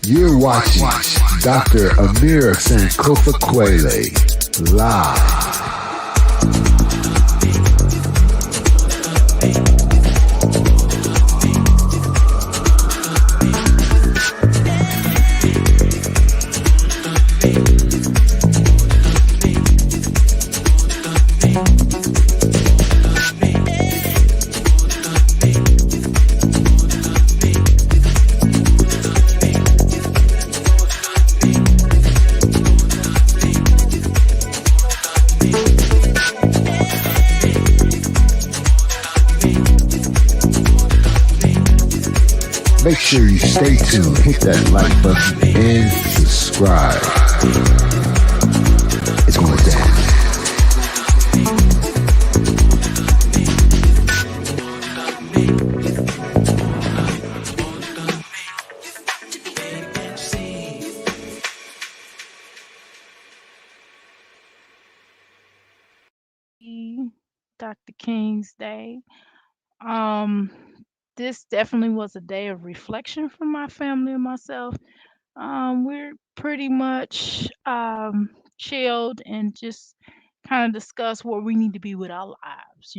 You're watching Dr. Amir Sankofa Kwele live. Make sure you stay tuned, hit that like button, and subscribe. It's going down. Dr. King's Day. Um, this definitely was a day of reflection for my family and myself. We're pretty much chilled and just kind of discuss where we need to be with our lives,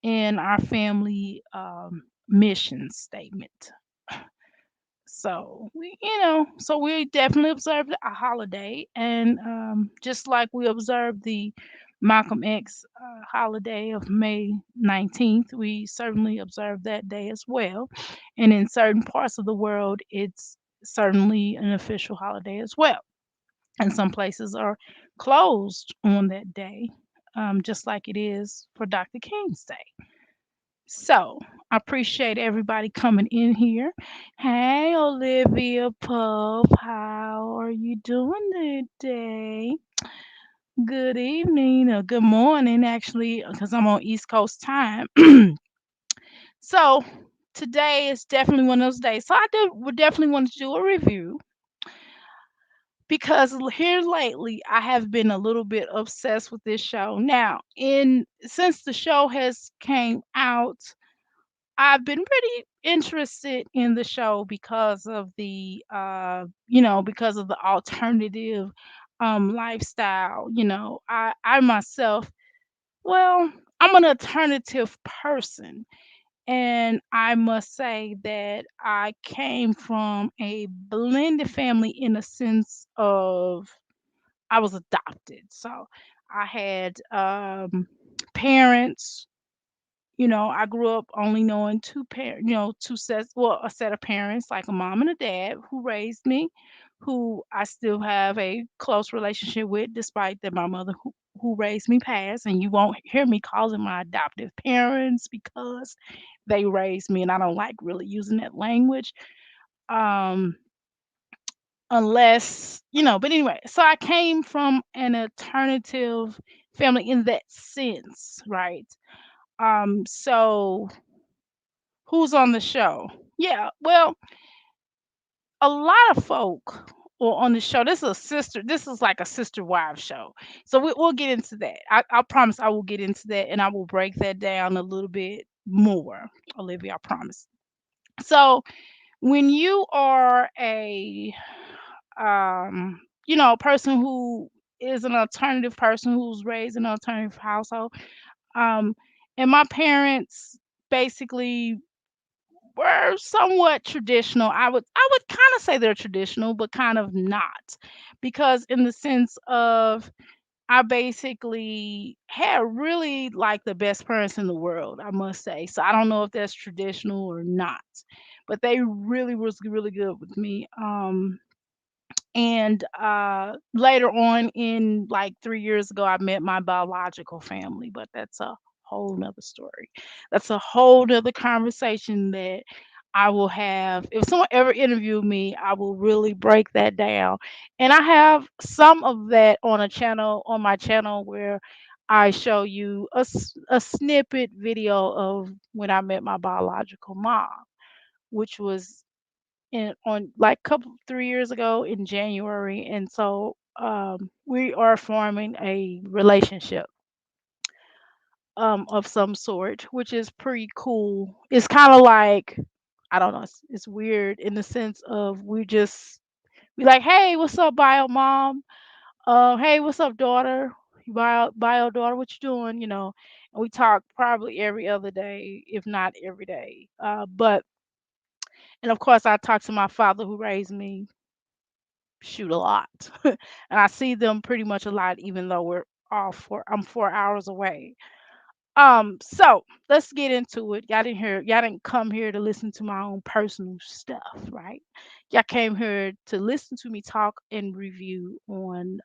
and our family mission statement. So we definitely observed a holiday, and just like we observed the Malcolm X holiday of May 19th, we certainly observed that day as well. And in certain parts of the world, it's certainly an official holiday as well. And some places are closed on that day, just like it is for Dr. King's Day. So I appreciate everybody coming in here. Hey, Olivia Puff, how are you doing today? Good evening or good morning, actually, because I'm on East Coast time. So today is definitely one of those days. So would definitely want to do a review because here lately I have been a little bit obsessed with this show. Now, in since the show has came out, I've been pretty interested in the show because of because of the alternative lifestyle. I myself, well, I'm an alternative person, and I must say that I came from a blended family in a sense of I was adopted. So I had parents. I grew up only knowing two sets, well, a set of parents, like a mom and a dad who raised me, who I still have a close relationship with, despite that my mother who raised me passed. And you won't hear me calling my adoptive parents because they raised me, and I don't like really using that language. Um, but anyway, so I came from an alternative family in that sense, right? So who's on the show? Yeah, well, a lot of folk or on the show. This is a sister. This is like a sister wife show. So we'll get into that. I promise I will get into that, and I will break that down a little bit more, Olivia. I promise. So when you are a person who is an alternative person who's raised in an alternative household, um, and my parents basically were somewhat traditional. I would kind of say they're traditional, but kind of not, because in the sense of I basically had really like the best parents in the world, I must say. So I don't know if that's traditional or not, but they really was really good with me. And later on, in like 3 years ago, I met my biological family, but that's a whole nother story. That's a whole nother conversation that I will have. If someone ever interviewed me, I will really break that down. And I have some of that on my channel, where I show you a snippet video of when I met my biological mom, which was in on like couple 3 years ago in January. And so we are forming a relationship of some sort, which is pretty cool. It's kind of like I don't know. It's weird in the sense of we like, hey, what's up, bio mom? Hey, what's up, daughter? Bio daughter, what you doing? And we talk probably every other day, if not every day. But and of course, I talk to my father who raised me, shoot, a lot, and I see them pretty much a lot, even though I'm 4 hours away. So let's get into it. Y'all didn't come here to listen to my own personal stuff, right? Y'all came here to listen to me talk and review on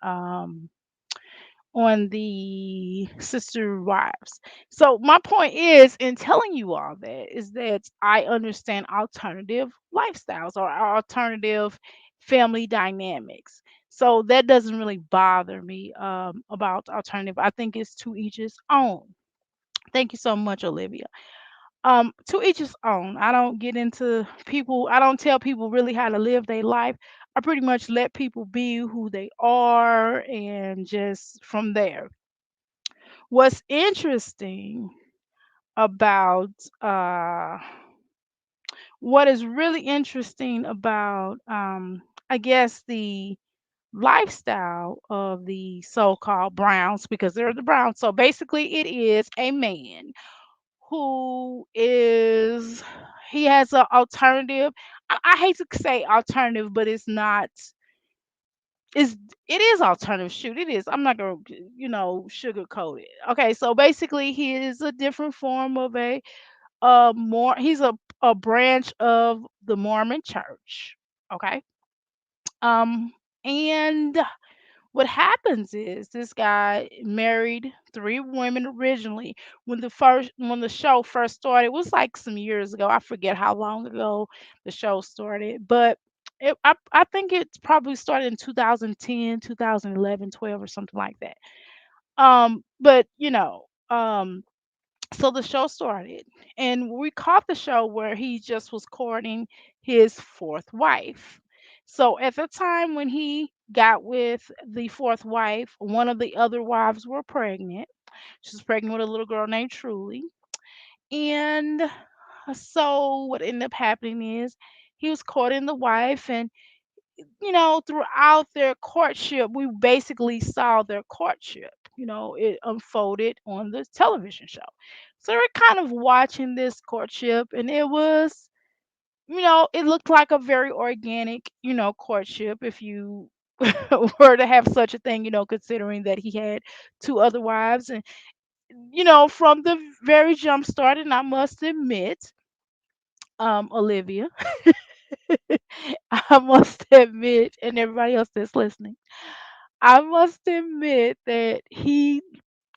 the sister wives. So my point is in telling you all that is that I understand alternative lifestyles or alternative family dynamics. So that doesn't really bother me about alternative. I think it's to each his own. Thank you so much, Olivia. To each his own. I don't get into people, I don't tell people really how to live their life. I pretty much let people be who they are and just from there. What's interesting about what is really interesting about I guess the lifestyle of the so-called Browns, because they're the Browns. So basically it is a man who is he has an alternative. I hate to say alternative, but it's not. It's it is alternative. Shoot, it is. I'm not gonna sugarcoat it. Okay, so basically, he is a different form of more. He's a branch of the Mormon Church. Okay, um, and what happens is this guy married three women originally when the show first started. It was like some years ago. I forget how long ago the show started, but I think it probably started in 2010, 2011, 12, or something like that. But so the show started, and we caught the show where he just was courting his fourth wife. So at the time when he got with the fourth wife, one of the other wives were pregnant. She was pregnant with a little girl named Truly. And so what ended up happening is he was courting the wife, and throughout their courtship, we basically saw their courtship. It unfolded on the television show. So we're kind of watching this courtship, and it looked like a very organic, courtship if you were to have such a thing, considering that he had two other wives. And, from the very jump start, and I must admit, Olivia, I must admit, and everybody else that's listening, I must admit that he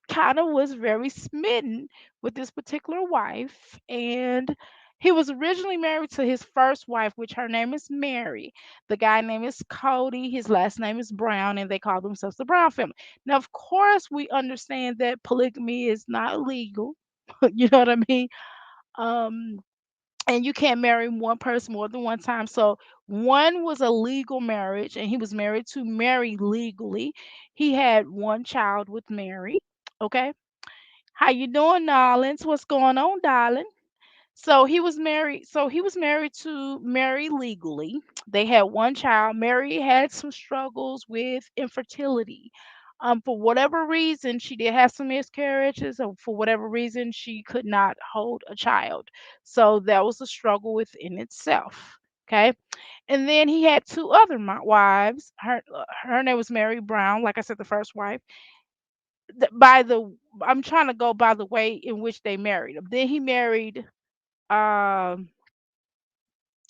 kind of was very smitten with this particular wife. And he was originally married to his first wife, which her name is Mary. The guy name is Cody. His last name is Brown, and they call themselves the Brown family. Now, of course, we understand that polygamy is not legal. You know what I mean? Um, and you can't marry one person more than one time. So one was a legal marriage, and he was married to Mary legally. He had one child with Mary. Okay. How you doing, Nolens? What's going on, darling? So he was married to Mary legally. They had one child. Mary had some struggles with infertility. For whatever reason, she did have some miscarriages, or for whatever reason, she could not hold a child. So that was a struggle within itself. Okay. And then he had two other wives. Her name was Mary Brown, like I said, the first wife. By the I'm trying to go by the way in which they married him. Then um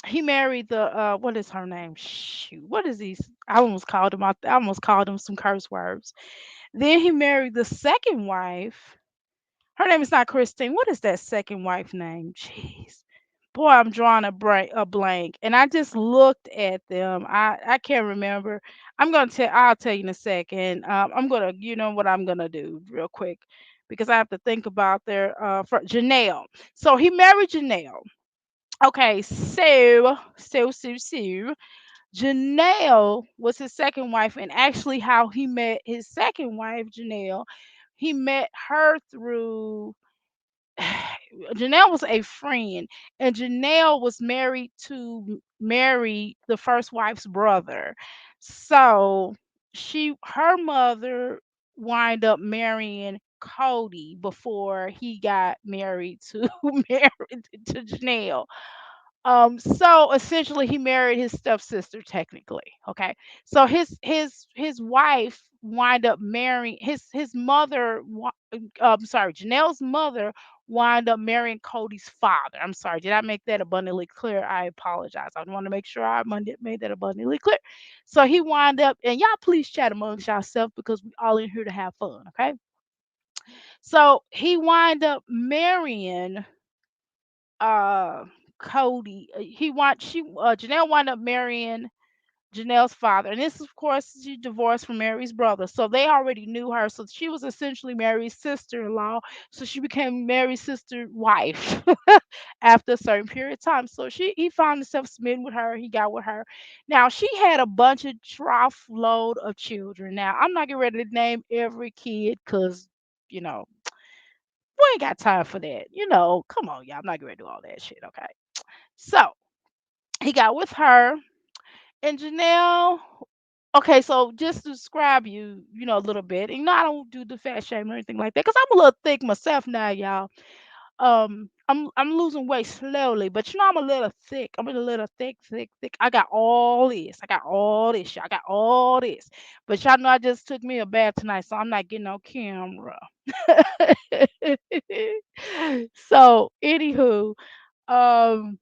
he married the what is her name? Shoot, what is these? I almost called him some curse words. Then he married the second wife. Her name is not Christine. What is that second wife name? Jeez. Boy, I'm drawing a blank. And I just looked at them. I can't remember. I'll tell you in a second. I'm gonna, you know what I'm gonna do real quick, because I have to think about their for Janelle. So he married Janelle. Okay, so Janelle was his second wife, and actually, how he met his second wife, Janelle, he met her through. Janelle was a friend, and Janelle was married to marry the first wife's brother. So her mother wind up marrying Cody before he got married to married to Janelle. So essentially he married his stepsister technically. Okay. So his wife wind up marrying his mother sorry, Janelle's mother wind up marrying Cody's father. I'm sorry, did I make that abundantly clear? I apologize. I want to make sure I made that abundantly clear. So he wind up, and y'all please chat amongst yourself because we all in here to have fun, okay? So he wind up marrying uh Cody. Janelle wound up marrying Janelle's father. And this, of course, she divorced from Mary's brother. So they already knew her. So she was essentially Mary's sister-in-law. So she became Mary's sister wife after a certain period of time. So he found himself smitten with her. He got with her. Now she had a bunch of trough load of children. Now I'm not getting ready to name every kid because you know we ain't got time for that. Come on, y'all. I'm not going to do all that shit, okay? So he got with her and Janelle. Okay, so just to describe a little bit. And I don't do the fat shame or anything like that because I'm a little thick myself now, y'all. I'm losing weight slowly, but I'm a little thick. I'm a little thick, thick, thick. I got all this. I got all this shit. I got all this. But y'all know I just took me a bath tonight, so I'm not getting on camera. So, anywho, um,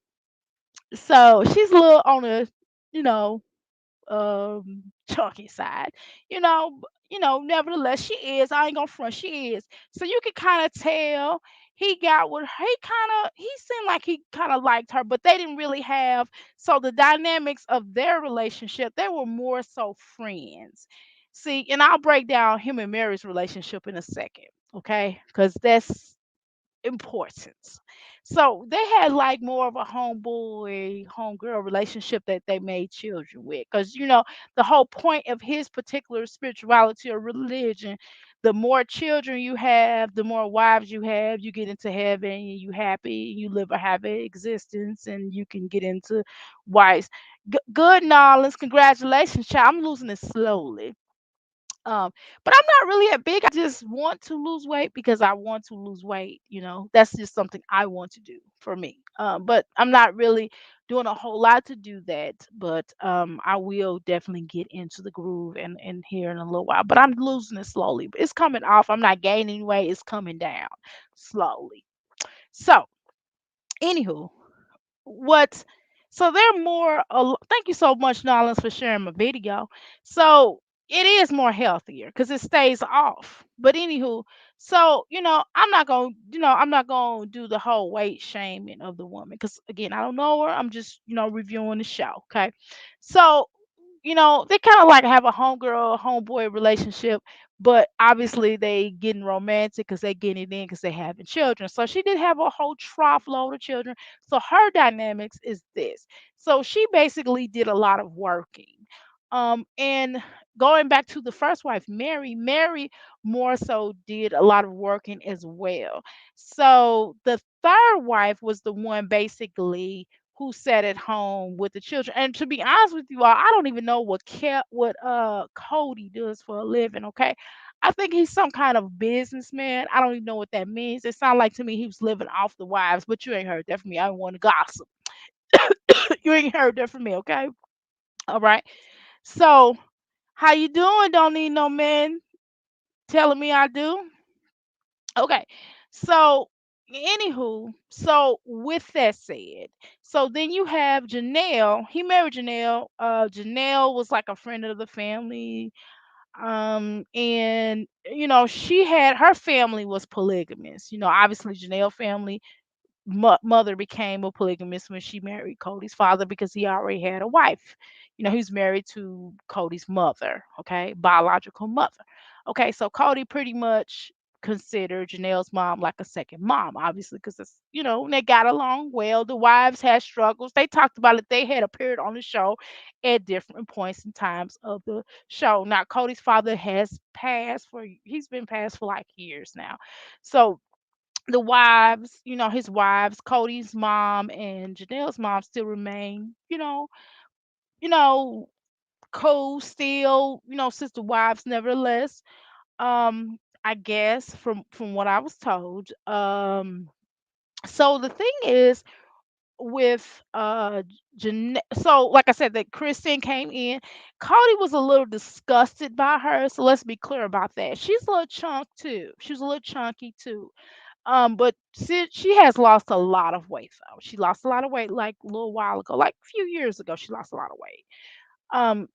so she's a little on the, you know, chunky side. Nevertheless, she is. I ain't gonna front, she is. So you can kind of tell he got with her. He seemed like he kind of liked her, but they didn't really have. So the dynamics of their relationship, they were more so friends. See, and I'll break down him and Mary's relationship in a second, okay? Because that's importance. So they had like more of a homeboy, homegirl relationship that they made children with. Because, the whole point of his particular spirituality or religion, the more children you have, the more wives you have, you get into heaven and you happy, you live a happy existence and you can get into wives. Good knowledge. Congratulations, child. I'm losing it slowly. But I'm not really that big. I just want to lose weight because I want to lose weight. That's just something I want to do for me. But I'm not really doing a whole lot to do that. But I will definitely get into the groove and here in a little while. But I'm losing it slowly. It's coming off. I'm not gaining weight. It's coming down slowly. So, anywho, what so they're more thank you so much, Nolans, for sharing my video. So it is more healthier because it stays off. But anywho, so I'm not gonna do the whole weight shaming of the woman because again, I don't know her. I'm just reviewing the show. Okay. So they kind of like have a homegirl, homeboy relationship, but obviously they getting romantic because they getting it in because they having children. So she did have a whole trough load of children. So her dynamics is this. So she basically did a lot of working. And going back to the first wife, Mary more so did a lot of working as well. So the third wife was the one basically who sat at home with the children. And to be honest with you all, I don't even know what Cody does for a living, okay? I think he's some kind of businessman. I don't even know what that means. It sounded like to me he was living off the wives, but you ain't heard that from me. I don't want to gossip. You ain't heard that from me, okay? All right. So, how you doing? Don't need no man telling me I do. Okay. So, anywho, so with that said, so then you have Janelle. He married Janelle. Janelle was like a friend of the family. And she had her family was polygamous. Obviously Janelle family mother became a polygamist when she married Cody's father because he already had a wife. He was married to Cody's mother, okay, biological mother. Okay, so Cody pretty much considered Janelle's mom like a second mom, obviously, because they got along well. The wives had struggles. They talked about it. They had appeared on the show at different points and times of the show. Now, Cody's father has passed he's been passed for like years now. So the wives, his wives, Cody's mom and Janelle's mom still remain, you know, cool still, sister wives nevertheless. I guess from what I was told. So the thing is with so like I said, that Kristen came in. Cody was a little disgusted by her, so let's be clear about that. She's a little chunk too. She's a little chunky too. But she has lost a lot of weight though. She lost a lot of weight like a little while ago, like a few years ago. She lost a lot of weight.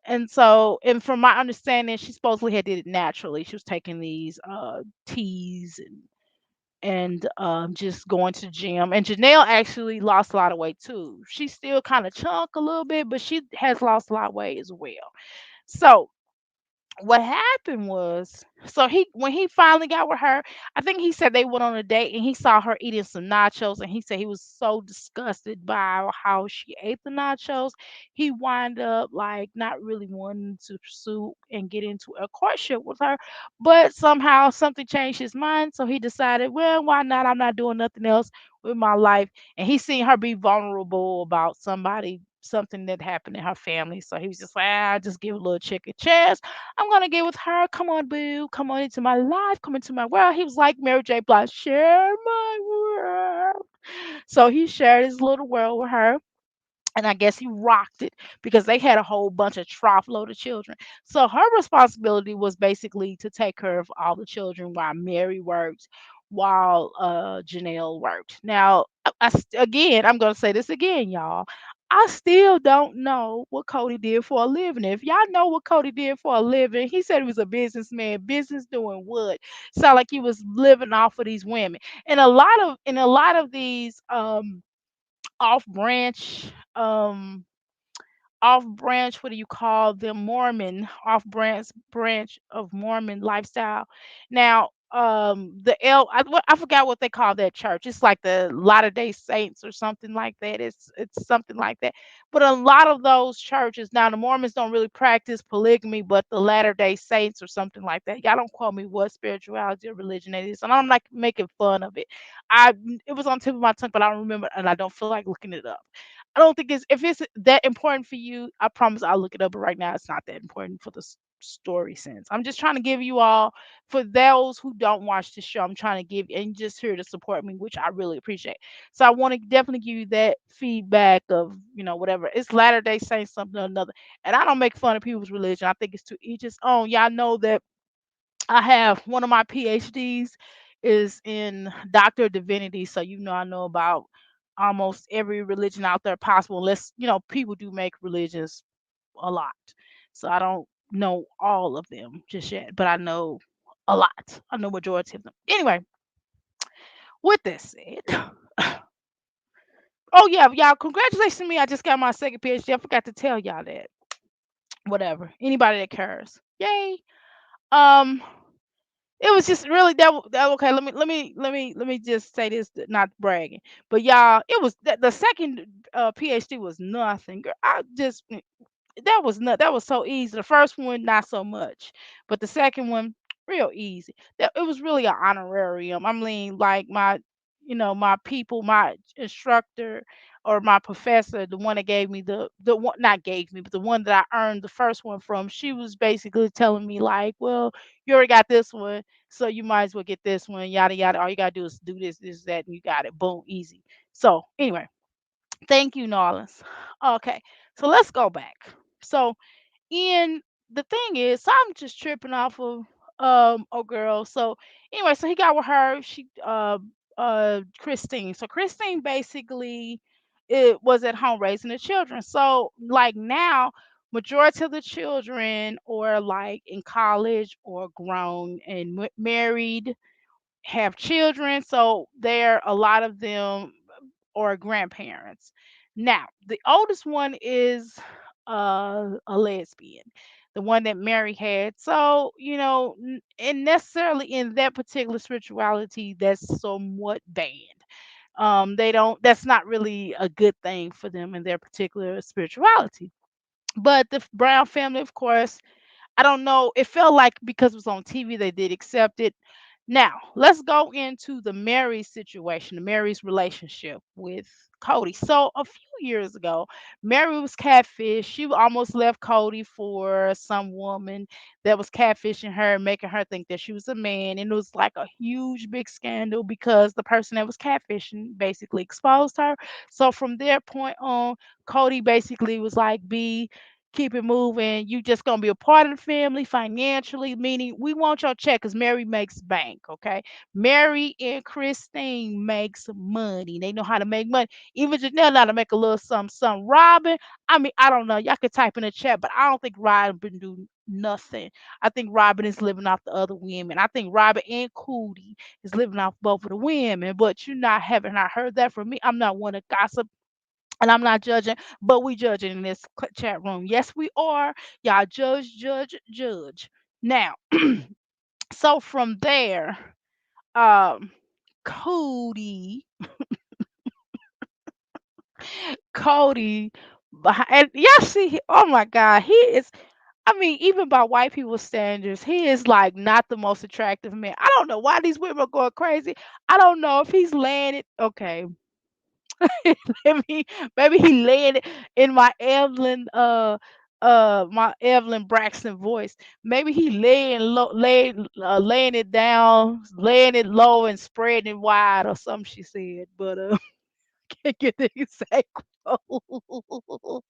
And so, and from my understanding, she supposedly had did it naturally. She was taking these teas and just going to the gym. And Janelle actually lost a lot of weight too. She's still kind of chunk a little bit, but she has lost a lot of weight as well. So what happened was, so he when he finally got with her, I think he said they went on a date and he saw her eating some nachos, and he said he was so disgusted by how she ate the nachos. He wind up like not really wanting to pursue and get into a courtship with her, but somehow something changed his mind, so he decided, well, why not? I'm not doing nothing else with my life. And he seen her be vulnerable about something that happened in her family, so he was just like, I'll just give a little chick a chance. I'm gonna get with her. Come on, boo. Come on into my life. Come into my world. He was like Mary J. Blige, share my world. So he shared his little world with her, and I guess he rocked it because they had a whole bunch of trough load of children. So her responsibility was basically to take care of all the children while Mary worked, while Janelle worked. Now, again, I'm gonna say this again, y'all. I still don't know what Cody did for a living. If y'all know what Cody did for a living, he said he was a businessman. Business doing what? Sound like he was living off of these women. And a lot of these off branch um off branch, what do you call them, Mormon, off branch of Mormon lifestyle. Now, I forgot what they call that church. It's like the Latter Day Saints or something like that. It's something like that. But a lot of those churches, now the Mormons don't really practice polygamy, but the Latter Day Saints or something like that. Y'all don't quote me what spirituality or religion it is, and I'm not making fun of it. I It was on the tip of my tongue, but I don't remember, and I don't feel like looking it up. I don't think it's if it's that important for you. I promise I'll look it up. But right now, it's not that important for the story sense. I'm just trying to give you all, for those who don't watch the show, I'm trying to give and just here to support me, which I really appreciate. So I want to definitely give you that feedback of whatever. It's Latter Day Saints something or another, and I don't make fun of people's religion. I think it's to each his own. Y'all know that I have one of my PhDs is in Doctor of Divinity, so I know about almost every religion out there possible. Unless people do make religions a lot, so I don't know all of them just yet, but I know a lot. I know majority of them. Anyway, with this said, oh yeah, y'all, congratulations to me! I just got my second PhD. I forgot to tell y'all that. Whatever, anybody that cares, yay. Um, It was just really that okay. Let me just say this, not bragging, but y'all, it was the second PhD was nothing. Girl, I just that was so easy. The first one not so much, but the second one real easy. That it was really an honorarium. I mean, like my people, my instructor or my professor, the one that gave me the one, not gave me, but the one that I earned the first one from. She was basically telling me like, well, you already got this one, so you might as well get this one. Yada yada. All you gotta do is do this, that, and you got it. Boom, easy. So anyway, thank you, Nolans. Okay, so let's go back. So and the thing is, so I'm just tripping off of oh girl. So anyway, so he got with her. She Christine. So Christine basically it was at home raising the children. So like now, majority of the children are like in college or grown and married, have children. So there a lot of them or grandparents. Now, the oldest one is a lesbian, the one that Mary had. So, and necessarily in that particular spirituality, that's somewhat banned. They don't, that's not really a good thing for them in their particular spirituality. But the Brown family, of course, I don't know. It felt like because it was on TV, they did accept it. Now, let's go into the Mary's situation, the Mary's relationship with Cody. So, a few years ago, Mary was catfish. She almost left Cody for some woman that was catfishing her, making her think that she was a man. And it was like a huge, big scandal because the person that was catfishing basically exposed her. So, from their point on, Cody basically was like, B, keep it moving. You just gonna be a part of the family financially, meaning we want your check because Mary makes bank. Okay, Mary and Christine makes money. They know how to make money. Even Janelle know how to make a little something. Some Robin, I mean, I don't know. Y'all could type in the chat, but I don't think Robin do nothing. I think Robin is living off the other women. I think Robin and Cootie is living off both of the women. But you not haven't not heard that from me. I'm not one to gossip and I'm not judging, but we judging in this chat room. Yes, we are. Y'all judge, judge, judge. Now, so from there, um, Cody, Cody, and y'all see, oh my God, he is. I mean, even by white people standards, he is like not the most attractive man. I don't know why these women are going crazy. I don't know if he's laying it. Okay, maybe maybe he laying it in my Evelyn Braxton voice. Maybe he laying it down, laying it low and spreading it wide or something she said, but can't get the exact quote.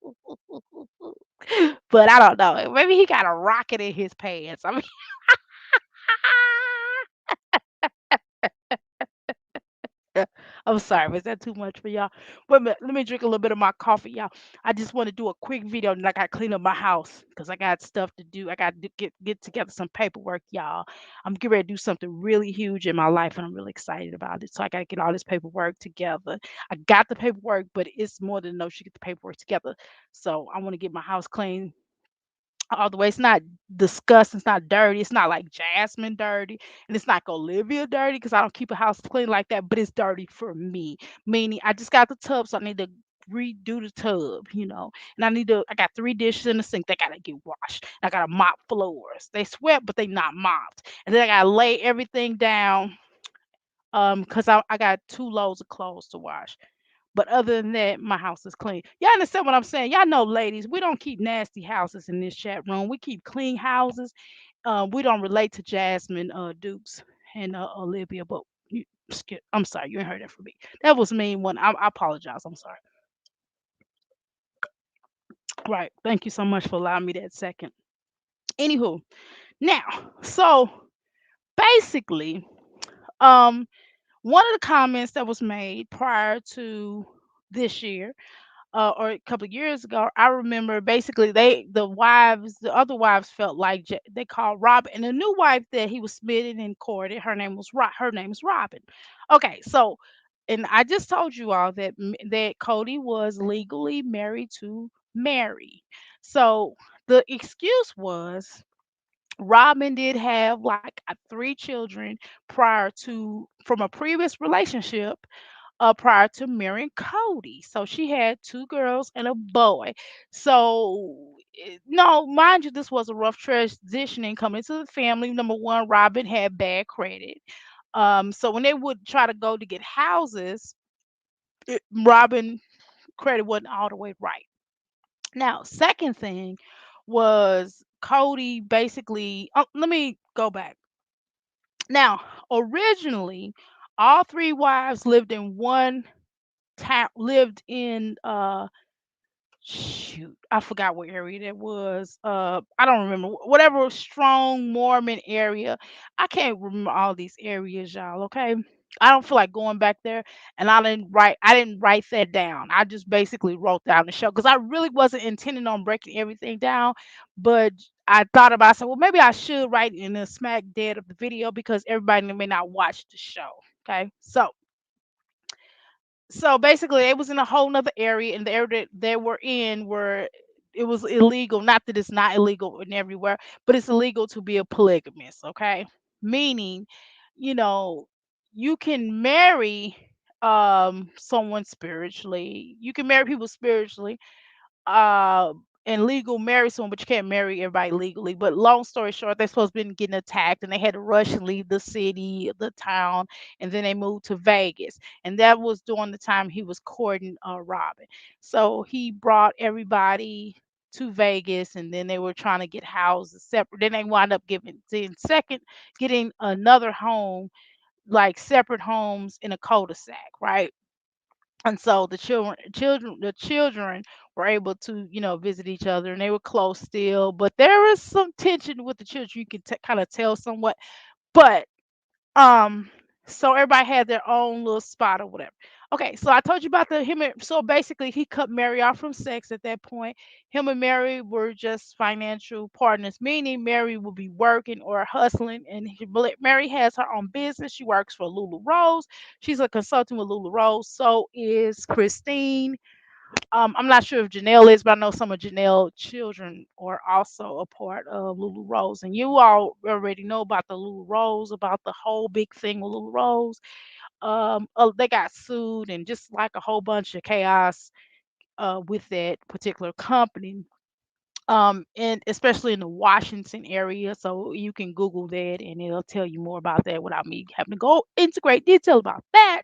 But I don't know. Maybe he got a rocket in his pants. I mean I'm sorry, was that too much for y'all? Wait a minute, let me drink a little bit of my coffee, y'all. I just want to do a quick video and I got to clean up my house because I got stuff to do. I got to get together some paperwork, y'all. I'm getting ready to do something really huge in my life and I'm really excited about it. So I got to get all this paperwork together. I got the paperwork, but it's more than enough to get the paperwork together. So I want to get my house clean all the way. It's not disgusting. It's not dirty. It's not like Jasmine dirty, and it's not Olivia dirty because I don't keep a house clean like that. But it's dirty for me. Meaning, I just got the tub, so I need to redo the tub, and I need to. I got three dishes in the sink. They gotta get washed. I gotta mop floors. They swept, but they not mopped. And then I gotta lay everything down. Cause I got two loads of clothes to wash. But other than that, my house is clean. Y'all understand what I'm saying? Y'all know, ladies, we don't keep nasty houses in this chat room. We keep clean houses. We don't relate to Jasmine Dukes and Olivia, but I'm sorry, you ain't heard that from me. That was mean one. I apologize. I'm sorry. Right. Thank you so much for allowing me that second. Anywho, now, so basically, um, one of the comments that was made prior to this year or a couple of years ago, I remember basically the other wives felt like they called Robin, and the new wife that he was smitten and courted, her name is Robin. Okay, so, and I just told you all that that Cody was legally married to Mary. So the excuse was Robin did have like three children prior to from a previous relationship prior to marrying Cody. So she had two girls and a boy. So, no, mind you, this was a rough transitioning coming into the family. Number one, Robin had bad credit. So when they would try to go to get houses, Robin credit wasn't all the way right. Now, second thing was Cody basically. Let me go back. Now, originally, all three wives lived in one town. Lived in shoot, I forgot what area that was. I don't remember. Whatever strong Mormon area. I can't remember all these areas, y'all. Okay. I don't feel like going back there, and I didn't write that down. I just basically wrote down the show because I really wasn't intending on breaking everything down, but I thought about. I said, well, maybe I should write in the smack dead of the video because everybody may not watch the show. Okay, so basically it was in a whole nother area, and the area that they were in were it was illegal. Not that it's not illegal in everywhere, but it's illegal to be a polygamist. Okay, meaning, you know, you can marry someone spiritually. You can marry people spiritually, and legal marry someone, but you can't marry everybody legally. But long story short, they're supposed to be getting attacked, and they had to rush and leave the city, the town, and then they moved to Vegas. And that was during the time he was courting Robin. So he brought everybody to Vegas, and then they were trying to get houses separate. Then they wound up getting another home, like separate homes in a cul-de-sac, right? And so the children were able to, visit each other, and they were close still. But there is some tension with the children. You can kind of tell somewhat. But um, so everybody had their own little spot or whatever. Okay, so I told you about the him. So basically, he cut Mary off from sex at that point. Him and Mary were just financial partners, meaning Mary will be working or hustling, and Mary has her own business. She works for Lulu Rose. She's a consultant with Lulu Rose. So is Christine. I'm not sure if Janelle is, but I know some of Janelle children are also a part of Lulu Rose. And you all already know about the Lulu Rose, about the whole big thing with Lulu Rose. They got sued and just like a whole bunch of chaos with that particular company. And especially in the Washington area. So you can Google that and it'll tell you more about that without me having to go into great detail about that.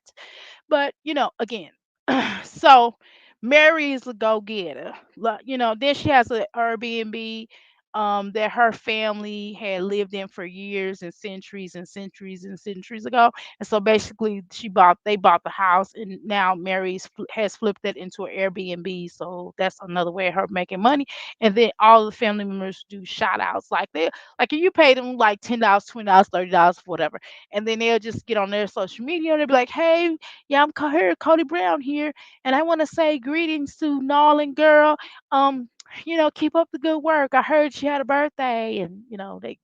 But again, so Mary is a go-getter. Then she has an Airbnb that her family had lived in for years and centuries and centuries and centuries ago. And so basically, they bought the house, and now has flipped that into an Airbnb. So that's another way of her making money. And then all the family members do shout outs, like if you pay them like $10, $20, $30, whatever, and then they'll just get on their social media and they'll be like, "Hey, yeah, here, Cody Brown here, and I want to say greetings to Nolan girl. Um, keep up the good work. I heard she had a birthday," and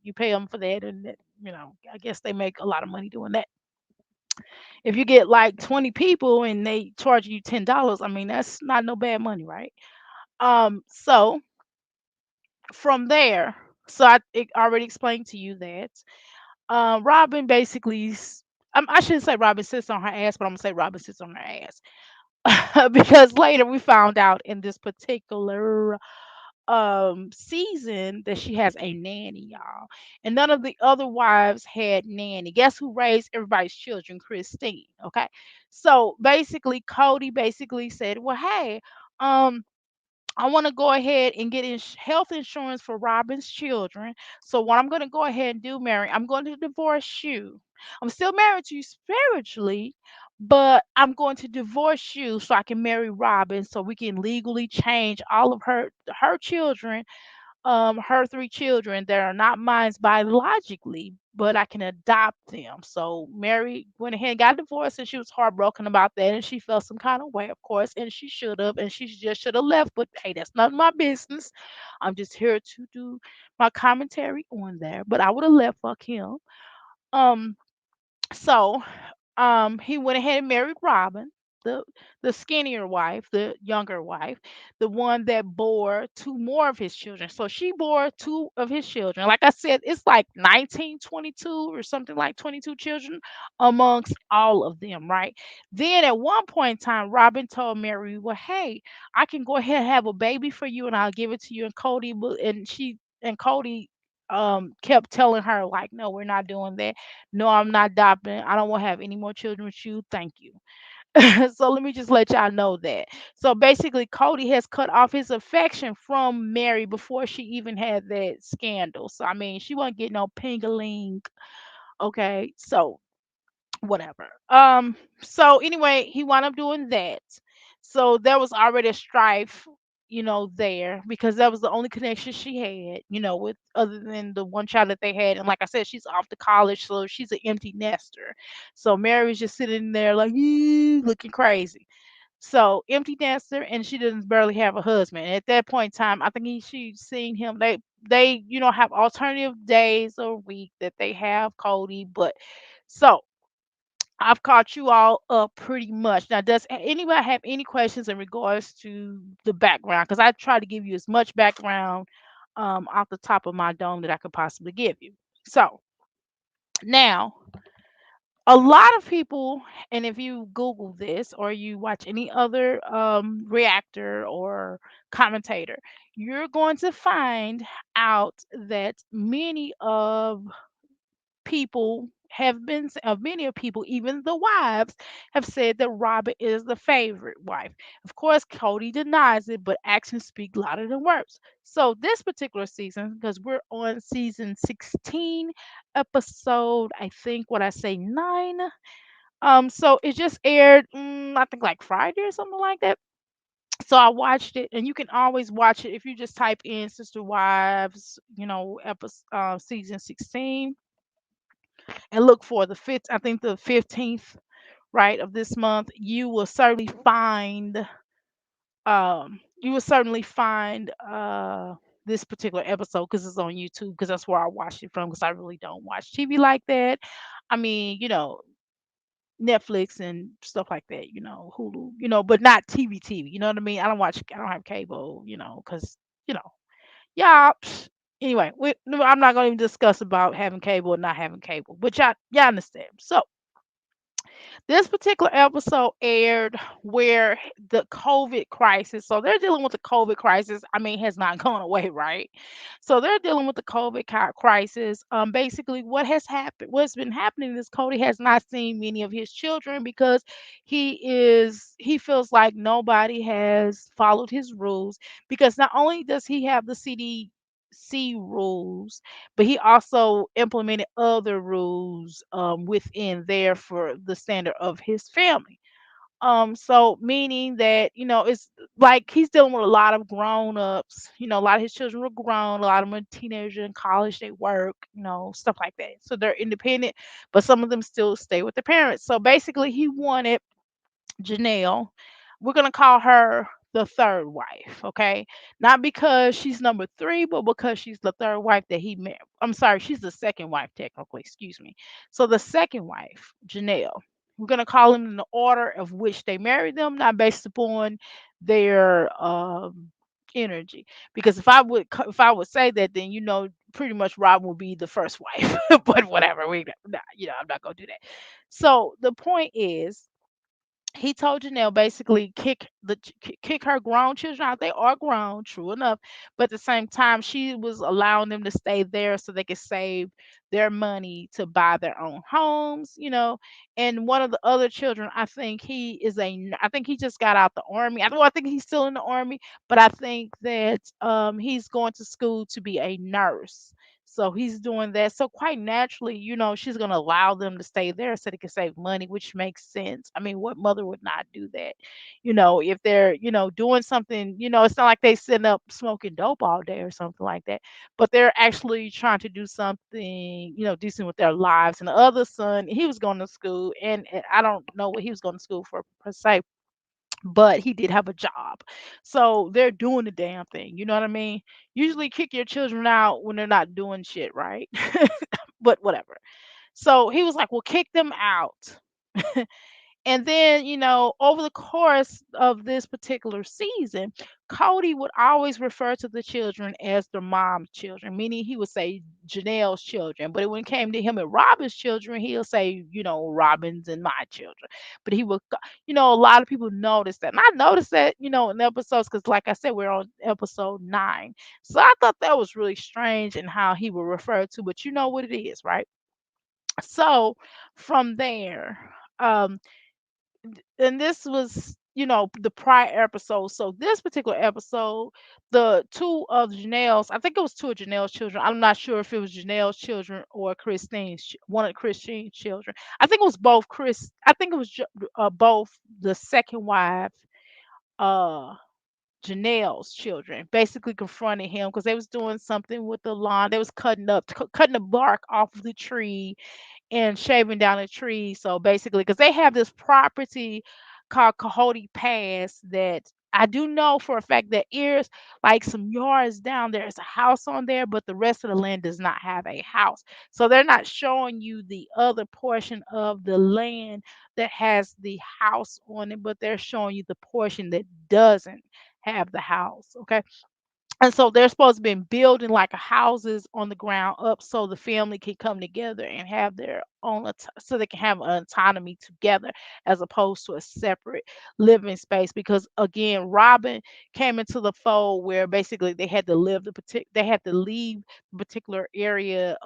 you pay them for that, and I guess they make a lot of money doing that. If you get like 20 people and they charge you $10, I mean that's not no bad money, right? So from there, so I already explained to you that Robin basically, I shouldn't say Robin sits on her ass, but I'm gonna say Robin sits on her ass. Because later we found out in this particular season that she has a nanny, y'all. And none of the other wives had nanny. Guess who raised everybody's children? Christine. Okay. So basically Cody basically said, "Well, hey, um I want to go ahead and get health insurance for Robin's children. So what I'm going to go ahead and do, Mary, I'm going to divorce you. I'm still married to you spiritually, but I'm going to divorce you so I can marry Robin, so we can legally change all of her children, her three children that are not mine biologically, but I can adopt them." So Mary went ahead and got divorced, and she was heartbroken about that, and she felt some kind of way, of course, and she should have, and she just should have left. But hey, that's not my business. I'm just here to do my commentary on there. But I would have left. Fuck him. Um, so he went ahead and married Robin, the the skinnier wife, the younger wife, the one that bore two more of his children. So she bore two of his children. Like I said, it's like 1922 or something, like 22 children amongst all of them, right? Then at one point in time, Robin told Mary, "Well, hey, I can go ahead and have a baby for you, and I'll give it to you." And Cody kept telling her like, "No, we're not doing that. No, I'm not adopting. I don't want to have any more children with you. Thank you." So let me just let y'all know that. So basically, Cody has cut off his affection from Mary before she even had that scandal. So I mean, she wasn't getting no pingaling. Okay, so whatever. So anyway, he wound up doing that. So there was already a strife, there, because that was the only connection she had, with, other than the one child that they had. And like I said, she's off to college, so she's an empty nester. So Mary's just sitting there like, looking crazy. So empty nester, and she doesn't barely have a husband. At that point in time, I think she's seen him. They have alternative days a week that they have Cody, but so I've caught you all up pretty much. Now, does anybody have any questions in regards to the background? Because I try to give you as much background off the top of my dome that I could possibly give you. So now, A lot of people, and if you Google this or you watch any other reactor or commentator, you're going to find out that many of people, even the wives, have said that Robin is the favorite wife. Of course, Cody denies it, but actions speak louder than words. So this particular season, because we're on season 16, episode, I think what I say 9. So it just aired, I think like Friday or something like that. So I watched it, and you can always watch it if you just type in Sister Wives, episode season 16, and look for the fifth. I think the 15th, right, of this month. You will certainly find this particular episode because it's on YouTube, because that's where I watched it from, because I really don't watch TV like that. I mean, Netflix and stuff like that, Hulu, but not TV, you know what I mean? I don't have cable, because, you know, yeah. Anyway, no, I'm not going to even discuss about having cable or not having cable, but y'all understand. So, this particular episode aired where the COVID crisis, so they're dealing with the COVID crisis. I mean, has not gone away, right? So they're dealing with the crisis. Basically, what's been happening is Cody has not seen many of his children because he feels like nobody has followed his rules, because not only does he have the CDC rules, but he also implemented other rules within there for the standard of his family. So meaning that, it's like he's dealing with a lot of grown ups. A lot of his children were grown, a lot of them are teenagers in college, they work, stuff like that. So they're independent, but some of them still stay with their parents. So basically, he wanted Janelle. We're gonna call her the third wife, okay? Not because she's number three, but because she's the third wife that he married. I'm sorry, she's the second wife technically. Excuse me. So the second wife, Janelle. We're gonna call them in the order of which they married them, not based upon their energy. Because if I would say that, then pretty much Rob will be the first wife. But whatever, I'm not gonna do that. So the point is, he told Janelle basically kick her grown children out. They are grown, true enough, but at the same time, she was allowing them to stay there so they could save their money to buy their own homes. And one of the other children, I think he just got out the army. I think he's still in the army, but I think that he's going to school to be a nurse. So he's doing that. So quite naturally, she's going to allow them to stay there so they can save money, which makes sense. I mean, what mother would not do that? If they're, doing something, it's not like they sitting up smoking dope all day or something like that, but they're actually trying to do something, decent with their lives. And the other son, he was going to school, and I don't know what he was going to school for per se, but he did have a job. So they're doing the damn thing. You know what I mean? Usually kick your children out when they're not doing shit, right? But whatever. So he was like, well, kick them out. And then, over the course of this particular season, Cody would always refer to the children as their mom's children, meaning he would say Janelle's children. But when it came to him and Robin's children, he'll say, Robin's and my children. But he would, a lot of people noticed that. And I noticed that, in episodes, because like I said, we're on episode 9. So I thought that was really strange in how he would refer to, but you know what it is, right? So from there, um, and this was the prior episode. So this particular episode, the two of Janelle's, I think it was two of Janelle's children, I'm not sure if it was Janelle's children or one of Christine's children. I think it was both Chris I think it was both the second wife, uh Janelle's children, basically confronting him because they was doing something with the lawn. They was cutting the bark off of the tree and shaving down a tree. So basically, because they have this property called Coyote Pass, that I do know for a fact that is like some yards down there. There's a house on there, but the rest of the land does not have a house. So they're not showing you the other portion of the land that has the house on it, but they're showing you the portion that doesn't have the house. Okay. And so they're supposed to be building like a houses on the ground up so the family can come together and have their own so they can have an autonomy together as opposed to a separate living space, because again Robin came into the fold where basically they had to they had to leave the particular area,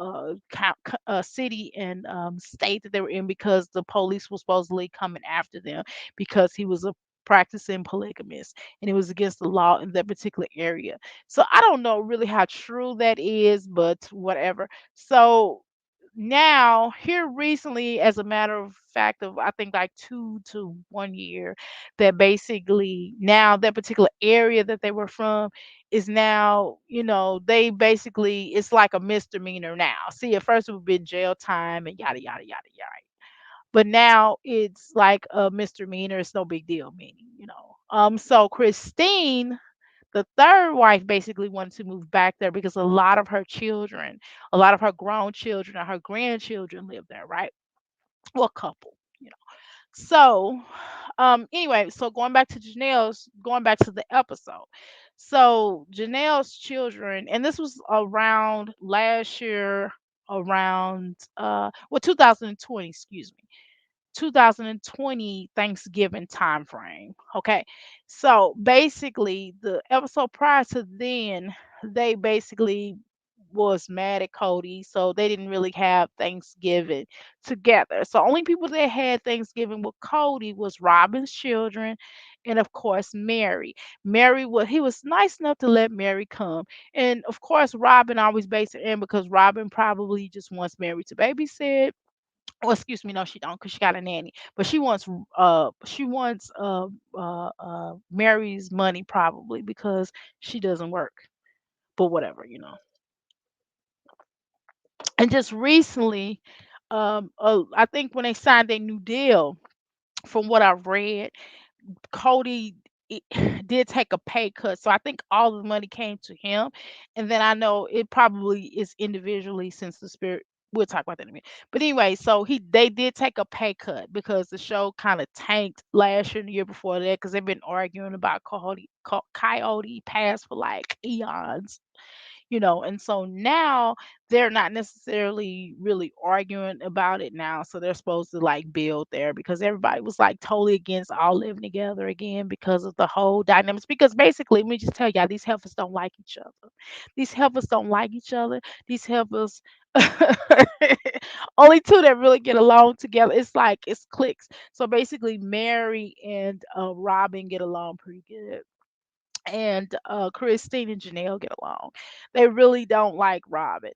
city and state that they were in, because the police was supposedly coming after them because he was a practicing polygamist and it was against the law in that particular area. So I don't know really how true that is, but whatever. So now, here recently, as a matter of fact, of I think like 2 to 1 year, that basically now that particular area that they were from is now, they basically it's like a misdemeanor now. See, at first it would be jail time and yada yada yada yada. But now it's like a misdemeanor. It's no big deal, meaning. So Christine, the third wife, basically wanted to move back there because a lot of her grown children and her grandchildren live there, right? Well, couple. So, anyway, so going back to the episode. So Janelle's children, and this was around last year, around 2020, excuse me. 2020 Thanksgiving time frame. Okay. So basically the episode prior to then, they basically was mad at Cody. So they didn't really have Thanksgiving together. So only people that had Thanksgiving with Cody was Robin's children and of course Mary. He was nice enough to let Mary come. And of course Robin always based it in because Robin probably just wants Mary to babysit. Oh, excuse me, no, she don't, cause she got a nanny. But she wants Mary's money probably because she doesn't work. But whatever. And just recently, I think when they signed their new deal, from what I've read, Cody i- did take a pay cut. So I think all the money came to him. And then I know it probably is individually since the spirit. We'll talk about that in a minute. But anyway, so they did take a pay cut because the show kind of tanked last year and the year before that because they've been arguing about Coyote Pass for like eons. And so now they're not necessarily really arguing about it now, so they're supposed to like build there because everybody was like totally against all living together again because of the whole dynamics, because basically let me just tell y'all, these heifers don't like each other. These heifers don't like each other. These heifers only two that really get along together. It's like it's cliques. So basically Mary and Robin get along pretty good, and Christine and Janelle get along. They really don't like Robin.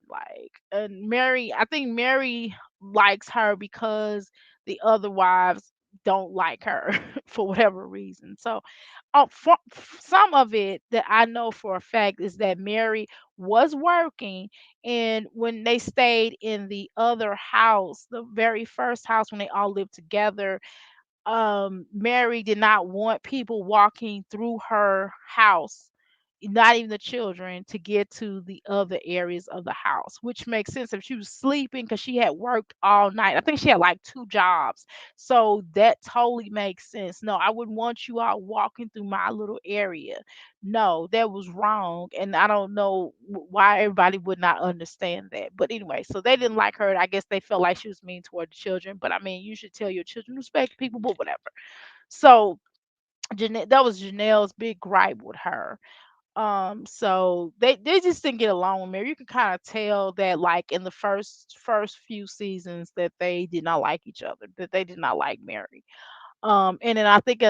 And Mary, I think Mary likes her because the other wives don't like her for whatever reason. So, some of it that I know for a fact is that Mary was working, and when they stayed in the other house, the very first house when they all lived together, Mary did not want people walking through her house, not even the children, to get to the other areas of the house, which makes sense if she was sleeping because she had worked all night. I think she had like two jobs. So that totally makes sense. No, I wouldn't want you all walking through my little area. No, that was wrong. And I don't know why everybody would not understand that. But anyway, so they didn't like her. I guess they felt like she was mean toward the children. But I mean, you should tell your children to respect people, but whatever. So that was Janelle's big gripe with her. So they just didn't get along with Mary. You can kind of tell that like in the first few seasons that they did not like each other, that they did not like Mary. And then I think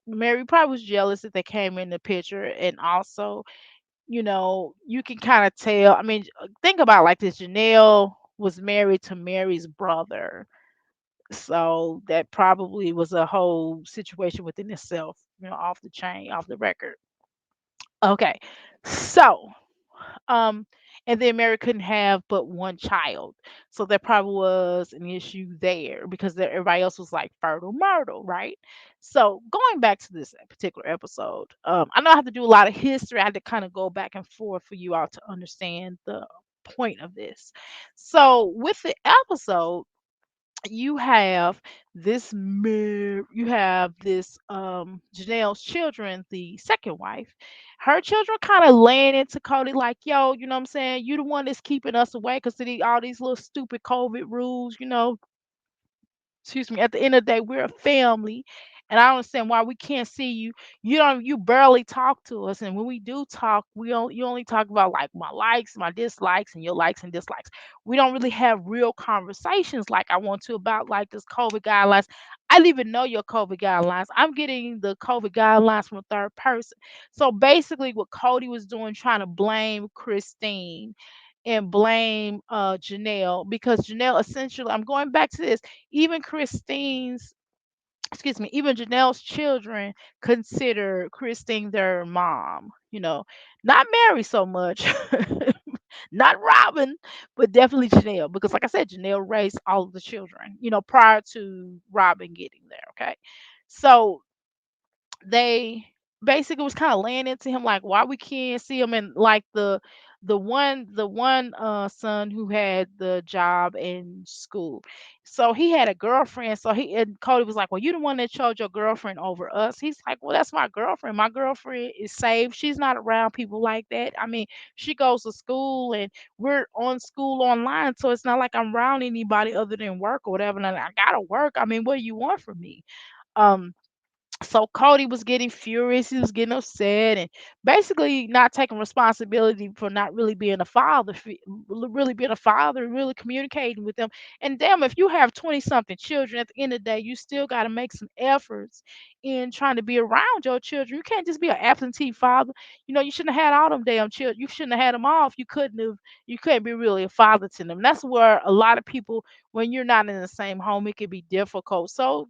Mary probably was jealous that they came in the picture, and also, you can kind of tell. I mean, think about it like this: Janelle was married to Mary's brother, so that probably was a whole situation within itself, off the chain, off the record. Okay, so um, and then Mary couldn't have but one child. So there probably was an issue there because everybody else was like fertile myrtle, right? So going back to this particular episode, I know I have to do a lot of history. I had to kind of go back and forth for you all to understand the point of this. So with the episode, you have you have this Janelle's children, the second wife. Her children kind of laying into Cody like, yo, you know what I'm saying? You the one that's keeping us away because of all these little stupid COVID rules, excuse me, at the end of the day, we're a family. And I don't understand why we can't see you. You barely talk to us. And when we do talk, you only talk about like my likes, my dislikes, and your likes and dislikes. We don't really have real conversations like I want to about like this COVID guidelines. I didn't even know your COVID guidelines. I'm getting the COVID guidelines from a third person. So basically what Cody was doing, trying to blame Christine and blame Janelle, because Janelle essentially, I'm going back to this, even Christine's, excuse me, even Janelle's children consider Christine their mom, not Mary so much, not Robin, but definitely Janelle, because like I said, Janelle raised all of the children, prior to Robin getting there. Okay. So they basically was kind of laying into him like why we can't see him, and like the one son who had the job in school. So he had a girlfriend, so he and Cody was like, well, you the one that chose your girlfriend over us. He's like, well, that's my girlfriend is safe, she's not around people like that. I mean, she goes to school and we're on school online, so it's not like I'm around anybody other than work or whatever, and I gotta work. I mean, what do you want from me? um so Cody was getting furious, he was getting upset, and basically not taking responsibility for not really being a father, really being a father, and really communicating with them. And damn, if you have 20 something children, at the end of the day, you still got to make some efforts in trying to be around your children. You can't just be an absentee father. You shouldn't have had all them damn children. You shouldn't have had them all if you couldn't be really a father to them. That's where a lot of people, when you're not in the same home, it can be difficult. So,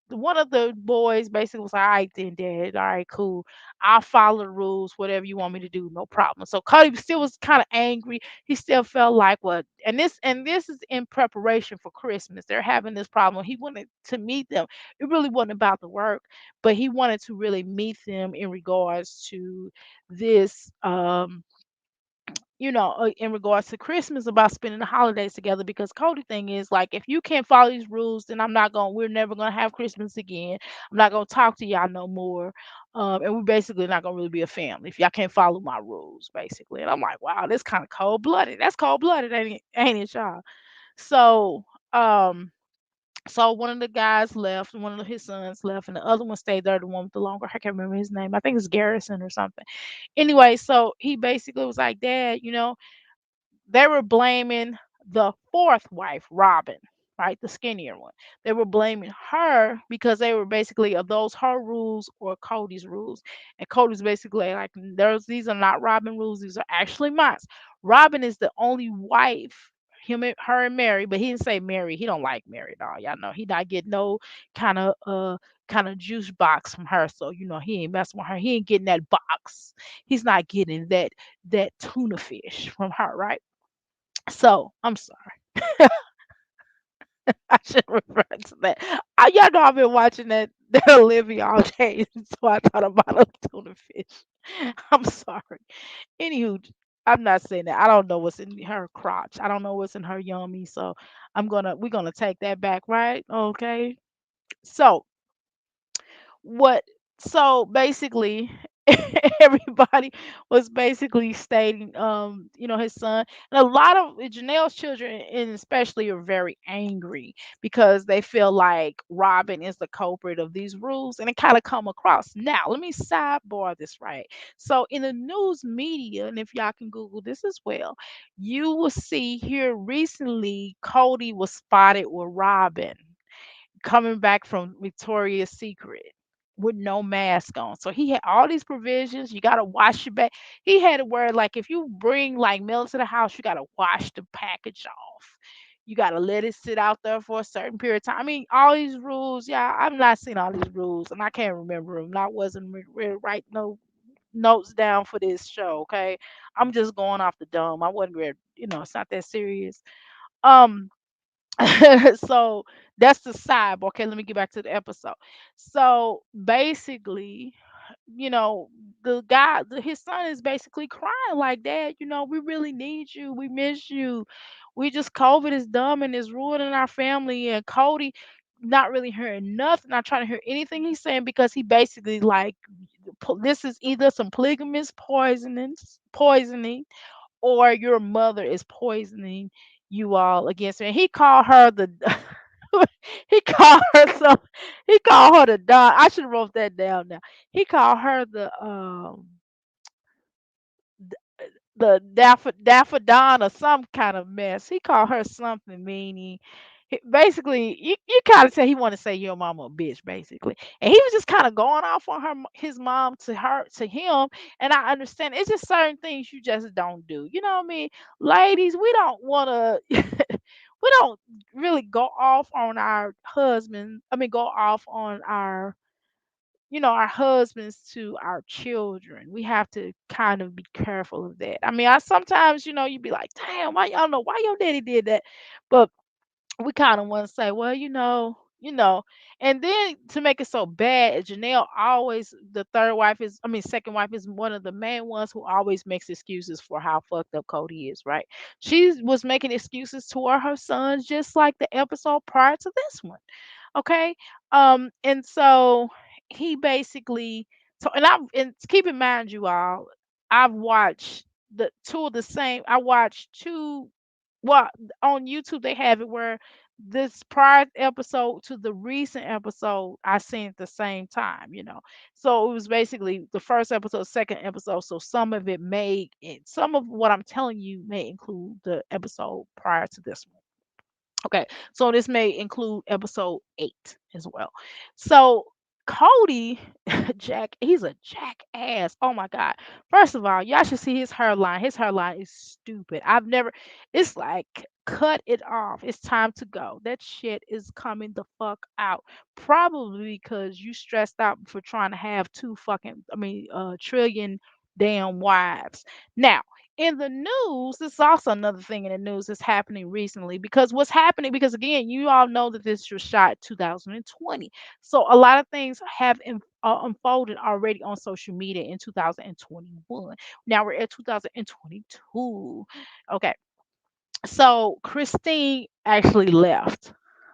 one of the boys basically was like, all right, then, Dad, all right, cool. I'll follow the rules, whatever you want me to do, no problem. So Cody still was kind of angry. He still felt like what, and this is in preparation for Christmas. They're having this problem. He wanted to meet them. It really wasn't about the work, but he wanted to really meet them in regards to this in regards to Christmas, about spending the holidays together. Because Cody thing is like, if you can't follow these rules, then we're never gonna have Christmas again. I'm not gonna talk to y'all no more. And we're basically not gonna really be a family if y'all can't follow my rules, basically. And I'm like, wow, this kind of cold blooded. That's cold blooded, ain't it, y'all? So, um, so one of the guys left, one of his sons left, and the other one stayed there, the one with the longer, I can't remember his name. I think it's Garrison or something. Anyway, so he basically was like, Dad, they were blaming the fourth wife, Robin, right? The skinnier one. They were blaming her because they were basically, of those her rules or Cody's rules. And Cody's basically like, these are not Robin rules, these are actually mine. Robin is the only wife. Her and Mary, but he didn't say Mary. He don't like Mary at all. Y'all know he not getting no kind of juice box from her. So he ain't messing with her. He ain't getting that box. He's not getting that tuna fish from her, right? So I'm sorry. I should refer to that. Y'all know I've been watching that Olivia all day, so I thought about a tuna fish. I'm sorry. Anywho, I'm not saying that. I don't know what's in her crotch. I don't know what's in her yummy. So we're gonna take that back, right? Okay. So what so basically everybody was basically stating his son, and a lot of Janelle's children and especially are very angry because they feel like Robin is the culprit of these rules, and it kind of come across. Now let me sidebar this, right? So in the news media, and if y'all can Google this as well, you will see here recently Cody was spotted with Robin coming back from Victoria's Secret with no mask on. So he had all these provisions. You gotta wash your back. He had to wear, like, if you bring like milk to the house, you gotta wash the package off. You gotta let it sit out there for a certain period of time. I mean, all these rules. Yeah, I've not seen all these rules, and I can't remember them. I wasn't really writing no notes down for this show. Okay, I'm just going off the dome. I wasn't ready. It's not that serious. Um, so that's the side. Okay, let me get back to the episode. So basically, you know, the guy, his son is basically crying like, "Dad, we really need you. We miss you. We just COVID is dumb and is ruining our family." And Cody not really hearing nothing, not trying to hear anything he's saying because he basically like, this is either some polygamous poisoning, or your mother is poisoning you all against her. And he called her the he called her some he called her the Don. I should have wrote that down now. He called her the daffodon or some kind of mess. He called her something meanie. Basically, you kind of say he want to say your mama a bitch, basically, and he was just kind of going off on his mom to him. And I understand it's just certain things you just don't do. You know what I mean, ladies? We don't want to. We don't really go off on our husbands. I mean, go off on our husbands to our children. We have to kind of be careful of that. I mean, I sometimes, you'd be like, damn, why y'all know why your daddy did that? But we kind of want to say, well, and then to make it so bad, Janelle always, the third wife is, I mean, second wife is one of the main ones who always makes excuses for how fucked up Cody is, right? She was making excuses toward her sons, just like the episode prior to this one. Okay. And so he basically, and keep in mind, you all, I've watched the two of the same, I watched two, well, on YouTube they have it where this prior episode to the recent episode I seen at the same time. So it was basically the first episode, second episode. So some of some of what I'm telling you may include the episode prior to this one. Okay, so this may include episode 8 as well. So Cody, he's a jackass. Oh my God. First of all, y'all should see his hairline. His hairline is stupid. It's like, cut it off. It's time to go. That shit is coming the fuck out. Probably because you stressed out for trying to have trillion damn wives. Now, in the news, this is also another thing in the news that's happening recently, because what's happening, because again, you all know that this was shot 2020. So a lot of things have unfolded already on social media in 2021. Now we're at 2022. Okay. So Christine actually left.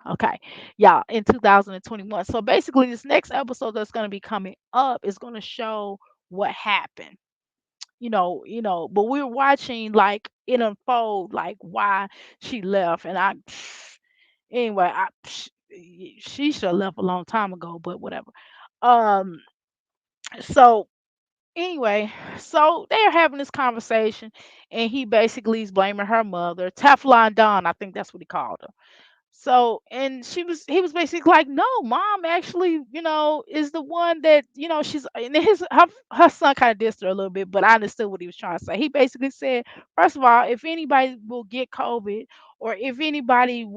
Okay. Yeah, in 2021. So basically, this next episode that's going to be coming up is going to show what happened, but we're watching like it unfold, like why she left. And anyway, she should have left a long time ago, but whatever. Um, so anyway, so they're having this conversation, and he basically is blaming her mother, Teflon Don, I think that's what he called her. So, and he was basically like, no, mom actually, is the one that, she's, and her son kind of dissed her a little bit, but I understood what he was trying to say. He basically said, first of all, if anybody will get COVID, or if anybody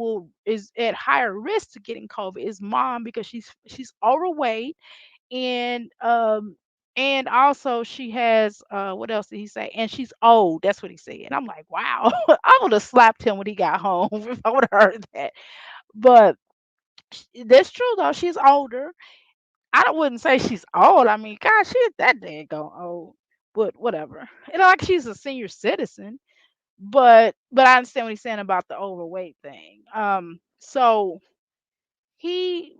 is at higher risk to getting COVID, is mom, because she's overweight, and also she has, what else did he say? And she's old. That's what he said. And I'm like, wow, I would have slapped him when he got home if I would have heard that. But that's true though. She's older. Wouldn't say she's old. I mean, God, she's that daggone old. But whatever. Like she's a senior citizen. But I understand what he's saying about the overweight thing. So I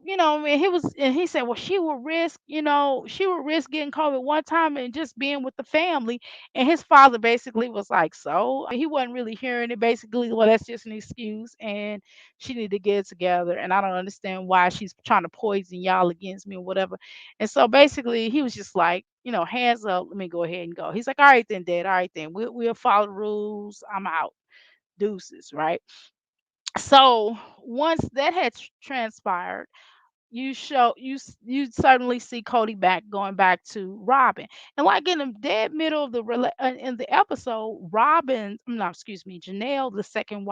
mean, and he said, well, she would risk getting COVID one time and just being with the family. And his father basically was like, so, I mean, he wasn't really hearing it. Basically, well, that's just an excuse, and she need to get it together. And I don't understand why she's trying to poison y'all against me or whatever. And so basically, he was just like, hands up, let me go ahead and go. He's like, all right then, Dad, all right then, we'll follow the rules. I'm out. Deuces, right? So once that had transpired, you certainly see Cody going back to Robin. And like in the dead middle of in the episode, Robin, no, excuse me, Janelle, the second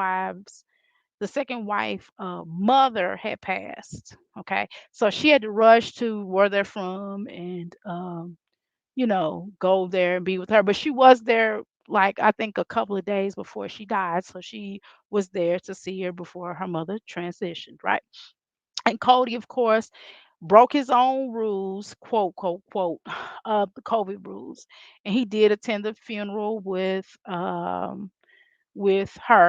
wife, mother had passed. Okay, so she had to rush to where they're from, and go there and be with her. But she was there, like, I think a couple of days before she died, so she was there to see her before her mother transitioned, right? And Cody, of course, broke his own rules, quote, quote, quote, the COVID rules, and he did attend the funeral with her.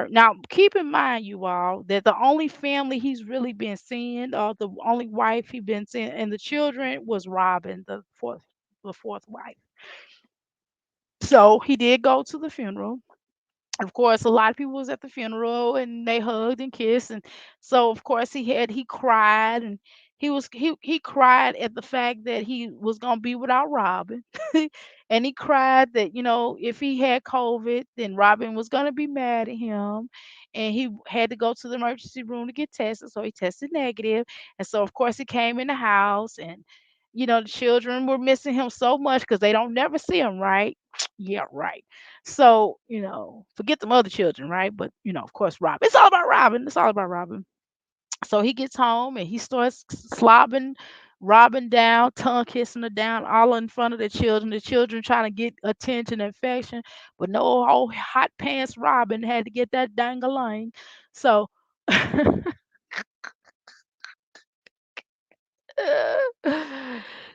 Now, keep in mind, you all, that the only family he's really been seeing, or the only wife he been seeing, and the children was Robin, the fourth wife. So he did go to the funeral. Of course, a lot of people was at the funeral and they hugged and kissed, and so of course he cried, and he cried at the fact that he was gonna be without Robin. And he cried that, if he had COVID, then Robin was gonna be mad at him, and he had to go to the emergency room to get tested, so he tested negative. And so of course he came in the house, and the children were missing him so much because they don't never see him, right? Yeah, right. So, forget the other children, right? But, of course, Robin. It's all about Robin. It's all about Robin. So he gets home and he starts slobbing Robin down, tongue kissing her down, all in front of the children. The children trying to get attention and affection, but no old hot pants Robin had to get that dang-a-lang. So,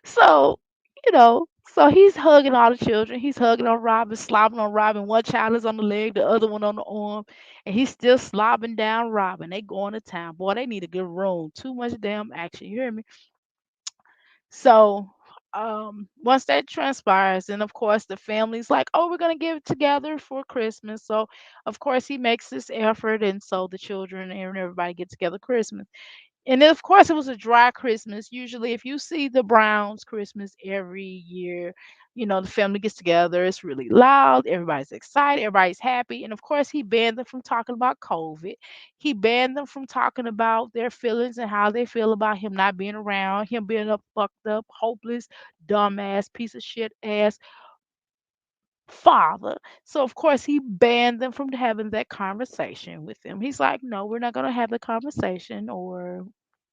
so, so he's hugging all the children. He's hugging on Robin, slobbing on Robin. One child is on the leg, the other one on the arm, and he's still slobbing down Robin. They going to town. Boy, they need a good room. Too much damn action. You hear me? So, once that transpires, and of course the family's like, "Oh, we're gonna get it together for Christmas." So, of course, he makes this effort, and so the children and everybody get together Christmas. And then, of course, it was a dry Christmas. Usually, if you see the Browns Christmas every year, the family gets together. It's really loud. Everybody's excited. Everybody's happy. And of course, he banned them from talking about COVID. He banned them from talking about their feelings and how they feel about him not being around, him being a fucked up, hopeless, dumbass, piece of shit ass father. So of course he banned them from having that conversation with them. He's like, no, we're not gonna have the conversation or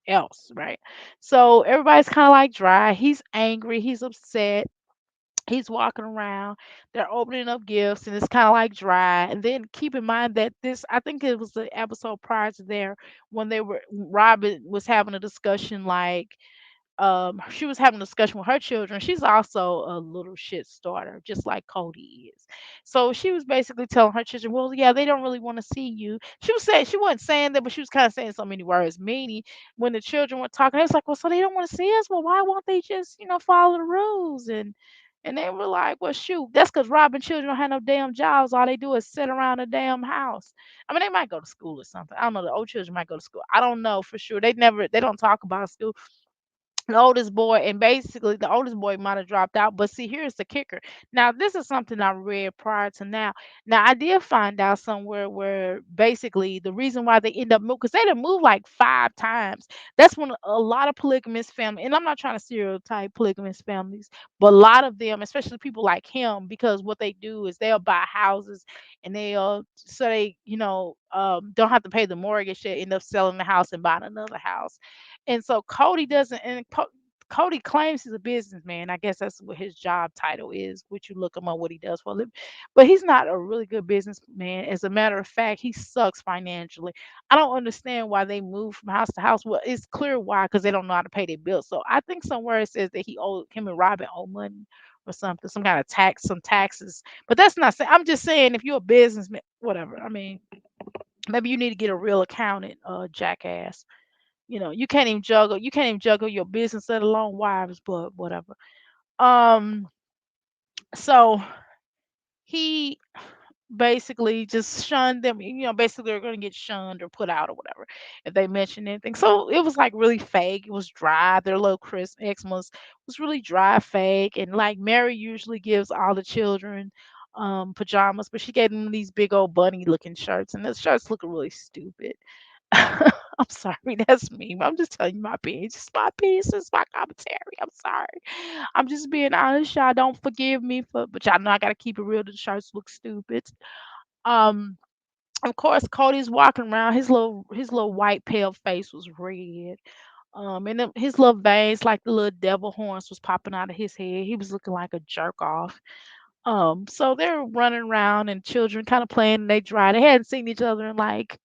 else, right? So everybody's kind of like dry. He's angry, he's upset. He's walking around, they're opening up gifts, and it's kind of like dry. And then keep in mind that I think it was the episode prior to there when Robin was having a discussion like, she was having a discussion with her children. She's also a little shit starter, just like Cody is. So she was basically telling her children, well, yeah, they don't really want to see you. She was saying, she wasn't saying that, but she was kind of saying so many words. Meaning, when the children were talking, it's like, well, so they don't want to see us. Well, why won't they just, follow the rules? And they were like, well, shoot, that's because Robin children don't have no damn jobs. All they do is sit around the damn house. I mean, they might go to school or something. I don't know. The old children might go to school. I don't know for sure. They don't talk about school. The oldest boy, and basically the oldest boy might have dropped out. But see, here's the kicker. Now, this is something I read prior to now. Now, I did find out somewhere where basically the reason why they end up moving, because they done moved like 5 times. That's when a lot of polygamous family, and I'm not trying to stereotype polygamous families, but a lot of them, especially people like him, because what they do is they'll buy houses and they'll, so they, don't have to pay the mortgage, they end up selling the house and buying another house. And so Cody doesn't, and Cody claims he's a businessman. I guess that's what his job title is, which you look him up what he does for a living. But he's not a really good businessman. As a matter of fact, he sucks financially. I don't understand why they move from house to house. Well, it's clear why, because they don't know how to pay their bills. So I think somewhere it says that him and Robin owe money or something, some kind of tax, some taxes. But that's not saying. I'm just saying if you're a businessman, whatever. I mean, maybe you need to get a real accountant, jackass. You can't even juggle your business, let alone wives, but whatever. Um, so he basically just shunned them. Basically they're gonna get shunned or put out or whatever if they mention anything. So it was like really fake. It was dry. Their little Xmas was really dry, fake. And like Mary usually gives all the children pajamas, but she gave them these big old bunny looking shirts, and the shirts look really stupid. I'm sorry, that's me. I'm just telling you my opinion. It's just my opinion. It's my commentary. I'm sorry. I'm just being honest. Y'all don't forgive me but y'all know I gotta keep it real. The shirts look stupid. Um, of course, Cody's walking around. His little white pale face was red. And then his little veins, like the little devil horns, was popping out of his head. He was looking like a jerk off. So they're running around and children kind of playing and they dry. They hadn't seen each other in like,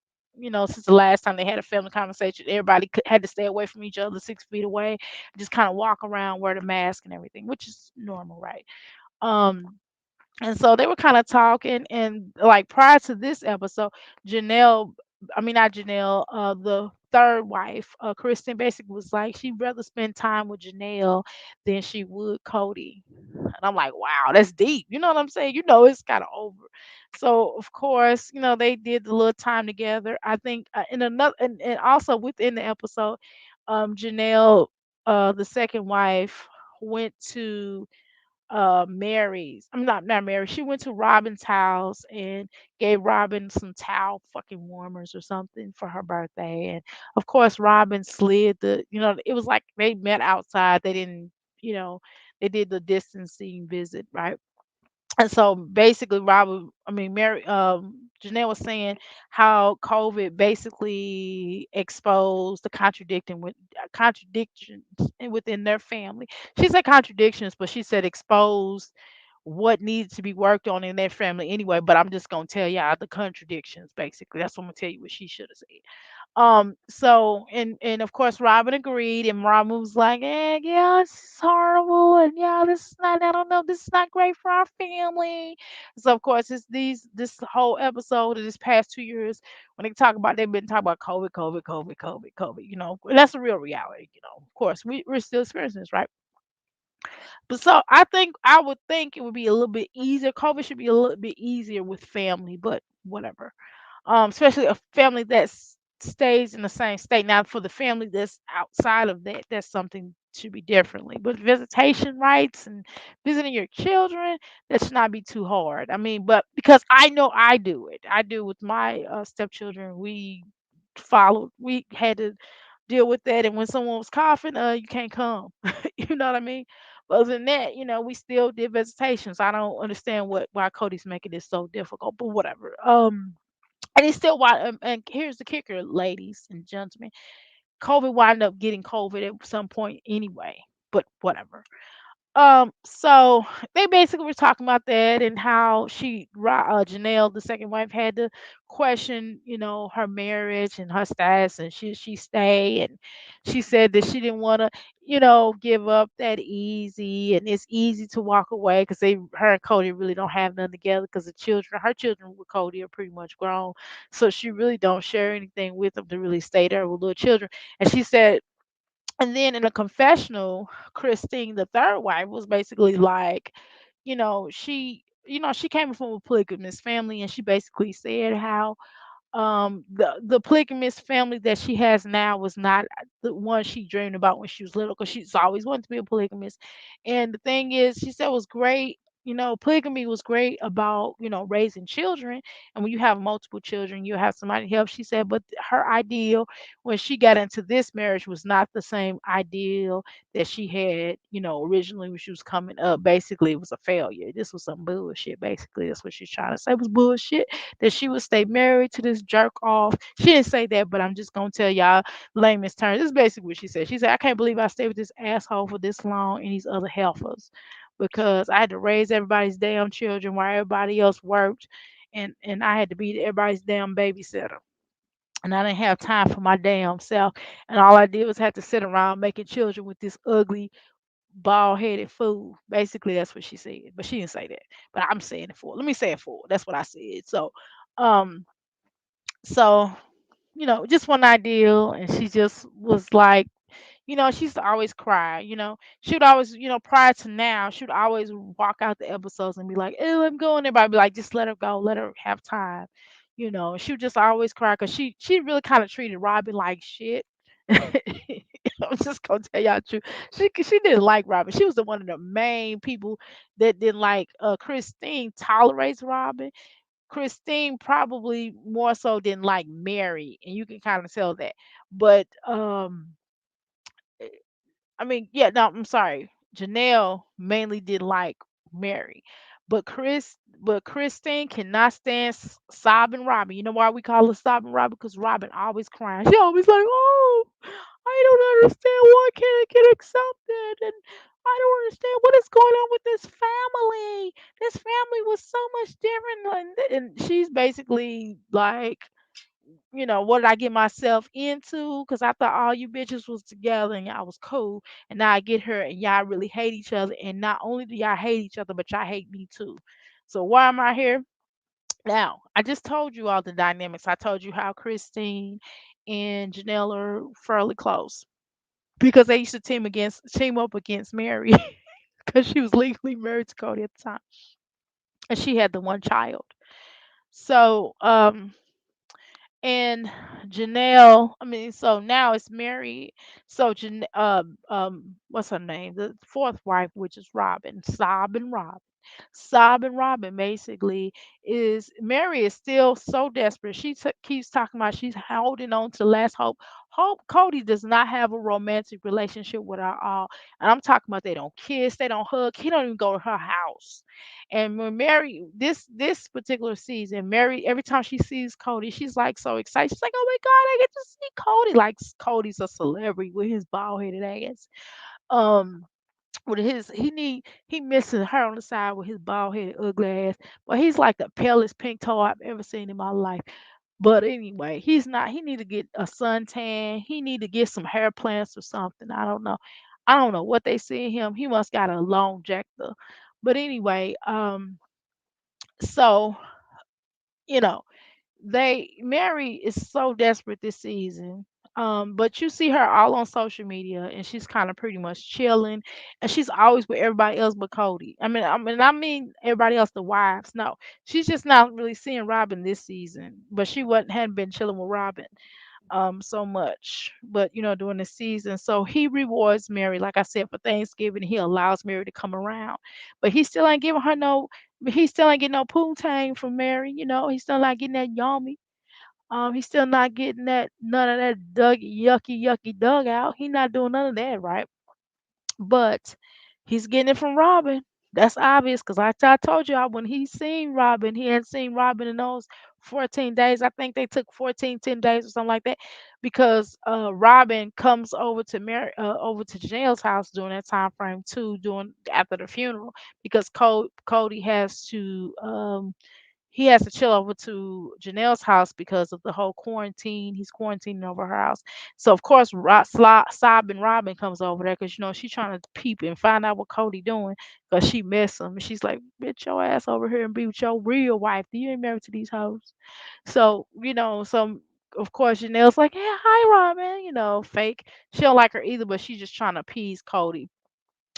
since the last time they had a family conversation, everybody had to stay away from each other 6 feet away, just kind of walk around, wear the mask and everything, which is normal, right? Um, and so they were kind of talking, and like prior to this episode, Janelle, I mean not Janelle, the third wife, Kristen, basically was like she'd rather spend time with Janelle than she would Cody. And I'm like, wow, that's deep. You know what I'm saying? It's kind of over. So of course, they did the little time together. I think in another, and also within the episode, Janelle, the second wife, went to Mary's. I'm not Mary. She went to Robin's house and gave Robin some towel fucking warmers or something for her birthday. And of course, Robin slid it was like they met outside. They didn't, you know, they did the distancing visit, right? And so basically, Mary, Janelle was saying how COVID basically exposed the contradictions within their family. She said contradictions, but she said exposed what needs to be worked on in their family anyway. But I'm just gonna tell y'all the contradictions. Basically, that's what I'm gonna tell you what she should have said. So and of course Robin agreed, and Robin was like, yeah, this is horrible, and yeah, this is not, I don't know, this is not great for our family. So of course it's this whole episode of this past 2 years, when they've been talking about COVID, COVID, COVID, COVID, COVID, and that's a real reality, of course we're still experiencing this, right? But so I would think it would be a little bit easier. COVID should be a little bit easier with family, but whatever, especially a family that stays in the same state. Now, for the family that's outside of that, that's something to be differently. But visitation rights and visiting your children, that should not be too hard. I mean, but because I know I do with my stepchildren. We had to deal with that, and when someone was coughing, you can't come. You know what I mean? But other than that, we still did visitations. I don't understand why Cody's making this so difficult, but whatever. And he still wind and here's the kicker, ladies and gentlemen. COVID wound up getting COVID at some point anyway, but whatever. So they basically were talking about that and how Janelle, the second wife, had to question, her marriage and her status, and she stay, and she said that she didn't want to, give up that easy, and it's easy to walk away because her and Cody really don't have nothing together because her children with Cody are pretty much grown, so she really don't share anything with them to really stay there with little children, and she said, and then in a confessional, Christine, the third wife, was basically like, she came from a polygamous family, and she basically said how the polygamous family that she has now was not the one she dreamed about when she was little, because she's always wanted to be a polygamist. And the thing is, she said, it was great, polygamy was great about, raising children, and when you have multiple children you have somebody to help. She said, but her ideal when she got into this marriage was not the same ideal that she had, originally when she was coming up. Basically it was a failure. This was some bullshit. Basically that's what she's trying to say. It was bullshit that she would stay married to this jerk off. She didn't say that, but I'm just gonna tell y'all layman's terms. This is basically what she said. She said, I can't believe I stayed with this asshole for this long and these other heifers, because I had to raise everybody's damn children while everybody else worked, and I had to be everybody's damn babysitter. And I didn't have time for my damn self. And all I did was have to sit around making children with this ugly, bald headed fool. Basically, that's what she said. But she didn't say that. But I'm saying it for her. Let me say it for her. That's what I said. Um, so, just one ideal. And she just was like, she used to always cry. She would always, prior to now, she would always walk out the episodes and be like, "Oh, I'm going." Everybody be like, "Just let her go, let her have time." She would just always cry because she really kind of treated Robin like shit. I'm just gonna tell y'all the truth. She didn't like Robin. She was the one of the main people that didn't like. Christine tolerates Robin. Christine probably more so didn't like Mary, and you can kind of tell that. But I mean, yeah, no, I'm sorry. Janelle mainly didn't like Mary, but Christine cannot stand sobbing Robin. You know why we call her sobbing Robin? Because Robin always crying. She always like, "Oh, I don't understand. Why can't I get accepted? And I don't understand what is going on with this family. This family was so much different." And she's basically like, what did I get myself into? Because I thought all you bitches was together and y'all was cool. And now I get her and y'all really hate each other. And not only do y'all hate each other, but y'all hate me too. So why am I here? Now, I just told you all the dynamics. I told you how Christine and Janelle are fairly close because they used to team up against Mary because she was legally married to Cody at the time, and she had the one child. So, and Janelle, I mean, so now it's Mary. So what's her name? The fourth wife, which is Robin, Sob and Robin basically is Mary is still so desperate. She keeps talking about she's holding on to the last hope. Hope Cody does not have a romantic relationship with her all. And I'm talking about they don't kiss, they don't hug. He don't even go to her house. And when Mary, this particular season, Mary, every time she sees Cody, she's like so excited. She's like, "Oh my God, I get to see Cody!" Like Cody's a celebrity with his bald headed ass. Um, with his he missing her on the side with his bald headed ugly ass. But he's like the palest pink toe I've ever seen in my life. But anyway, he's not. He need to get a suntan. He need to get some hair plants or something. I don't know. I don't know what they see in him. He must got a long jector. But anyway, so you know, they Mary is so desperate this season. But you see her all on social media and she's kind of pretty much chilling and she's always with everybody else but Cody. I mean everybody else, the wives. No, she's just not really seeing Robin this season. But she wasn't hadn't been chilling with Robin so much. But during the season. So he rewards Mary, like I said, for Thanksgiving. He allows Mary to come around. But he still ain't giving her no he still ain't getting no poontang from Mary, he's still not getting that yummy. He's still not getting that none of that yucky dugout. He not doing none of that, right? But he's getting it from Robin. That's obvious because I told you when he seen Robin, he hadn't seen Robin in those 14 days. I think they took 14, 10 days or something like that because Robin comes over to Janelle's house during that time frame too, during after the funeral because Cody has to chill over to Janelle's house because of the whole quarantine. He's quarantining over her house. So of course, Sob and Robin comes over there because she's trying to peep and find out what Cody doing because she miss him. And she's like, "Bitch, your ass over here and be with your real wife. Do you ain't married to these hoes?" So of course Janelle's like, "Hey, hi, Robin." Fake. She don't like her either, but she's just trying to appease Cody.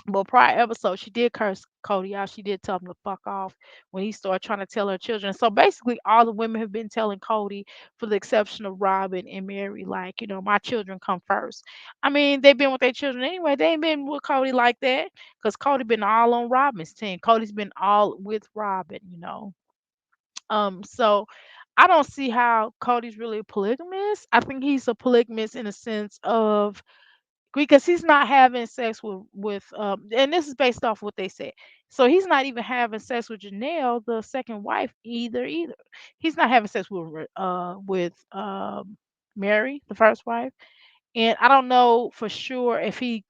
But prior episode, she did curse Cody out. She did tell him to fuck off when he started trying to tell her children. So basically, all the women have been telling Cody, for the exception of Robin and Mary, like, my children come first. I mean, they've been with their children anyway. They ain't been with Cody like that because Cody been all on Robin's team. Cody's been all with Robin. So I don't see how Cody's really a polygamist. I think he's a polygamist in a sense of because he's not having sex with and this is based off what they said. So he's not even having sex with Janelle, the second wife, either. He's not having sex with Mary, the first wife. And I don't know for sure if he'd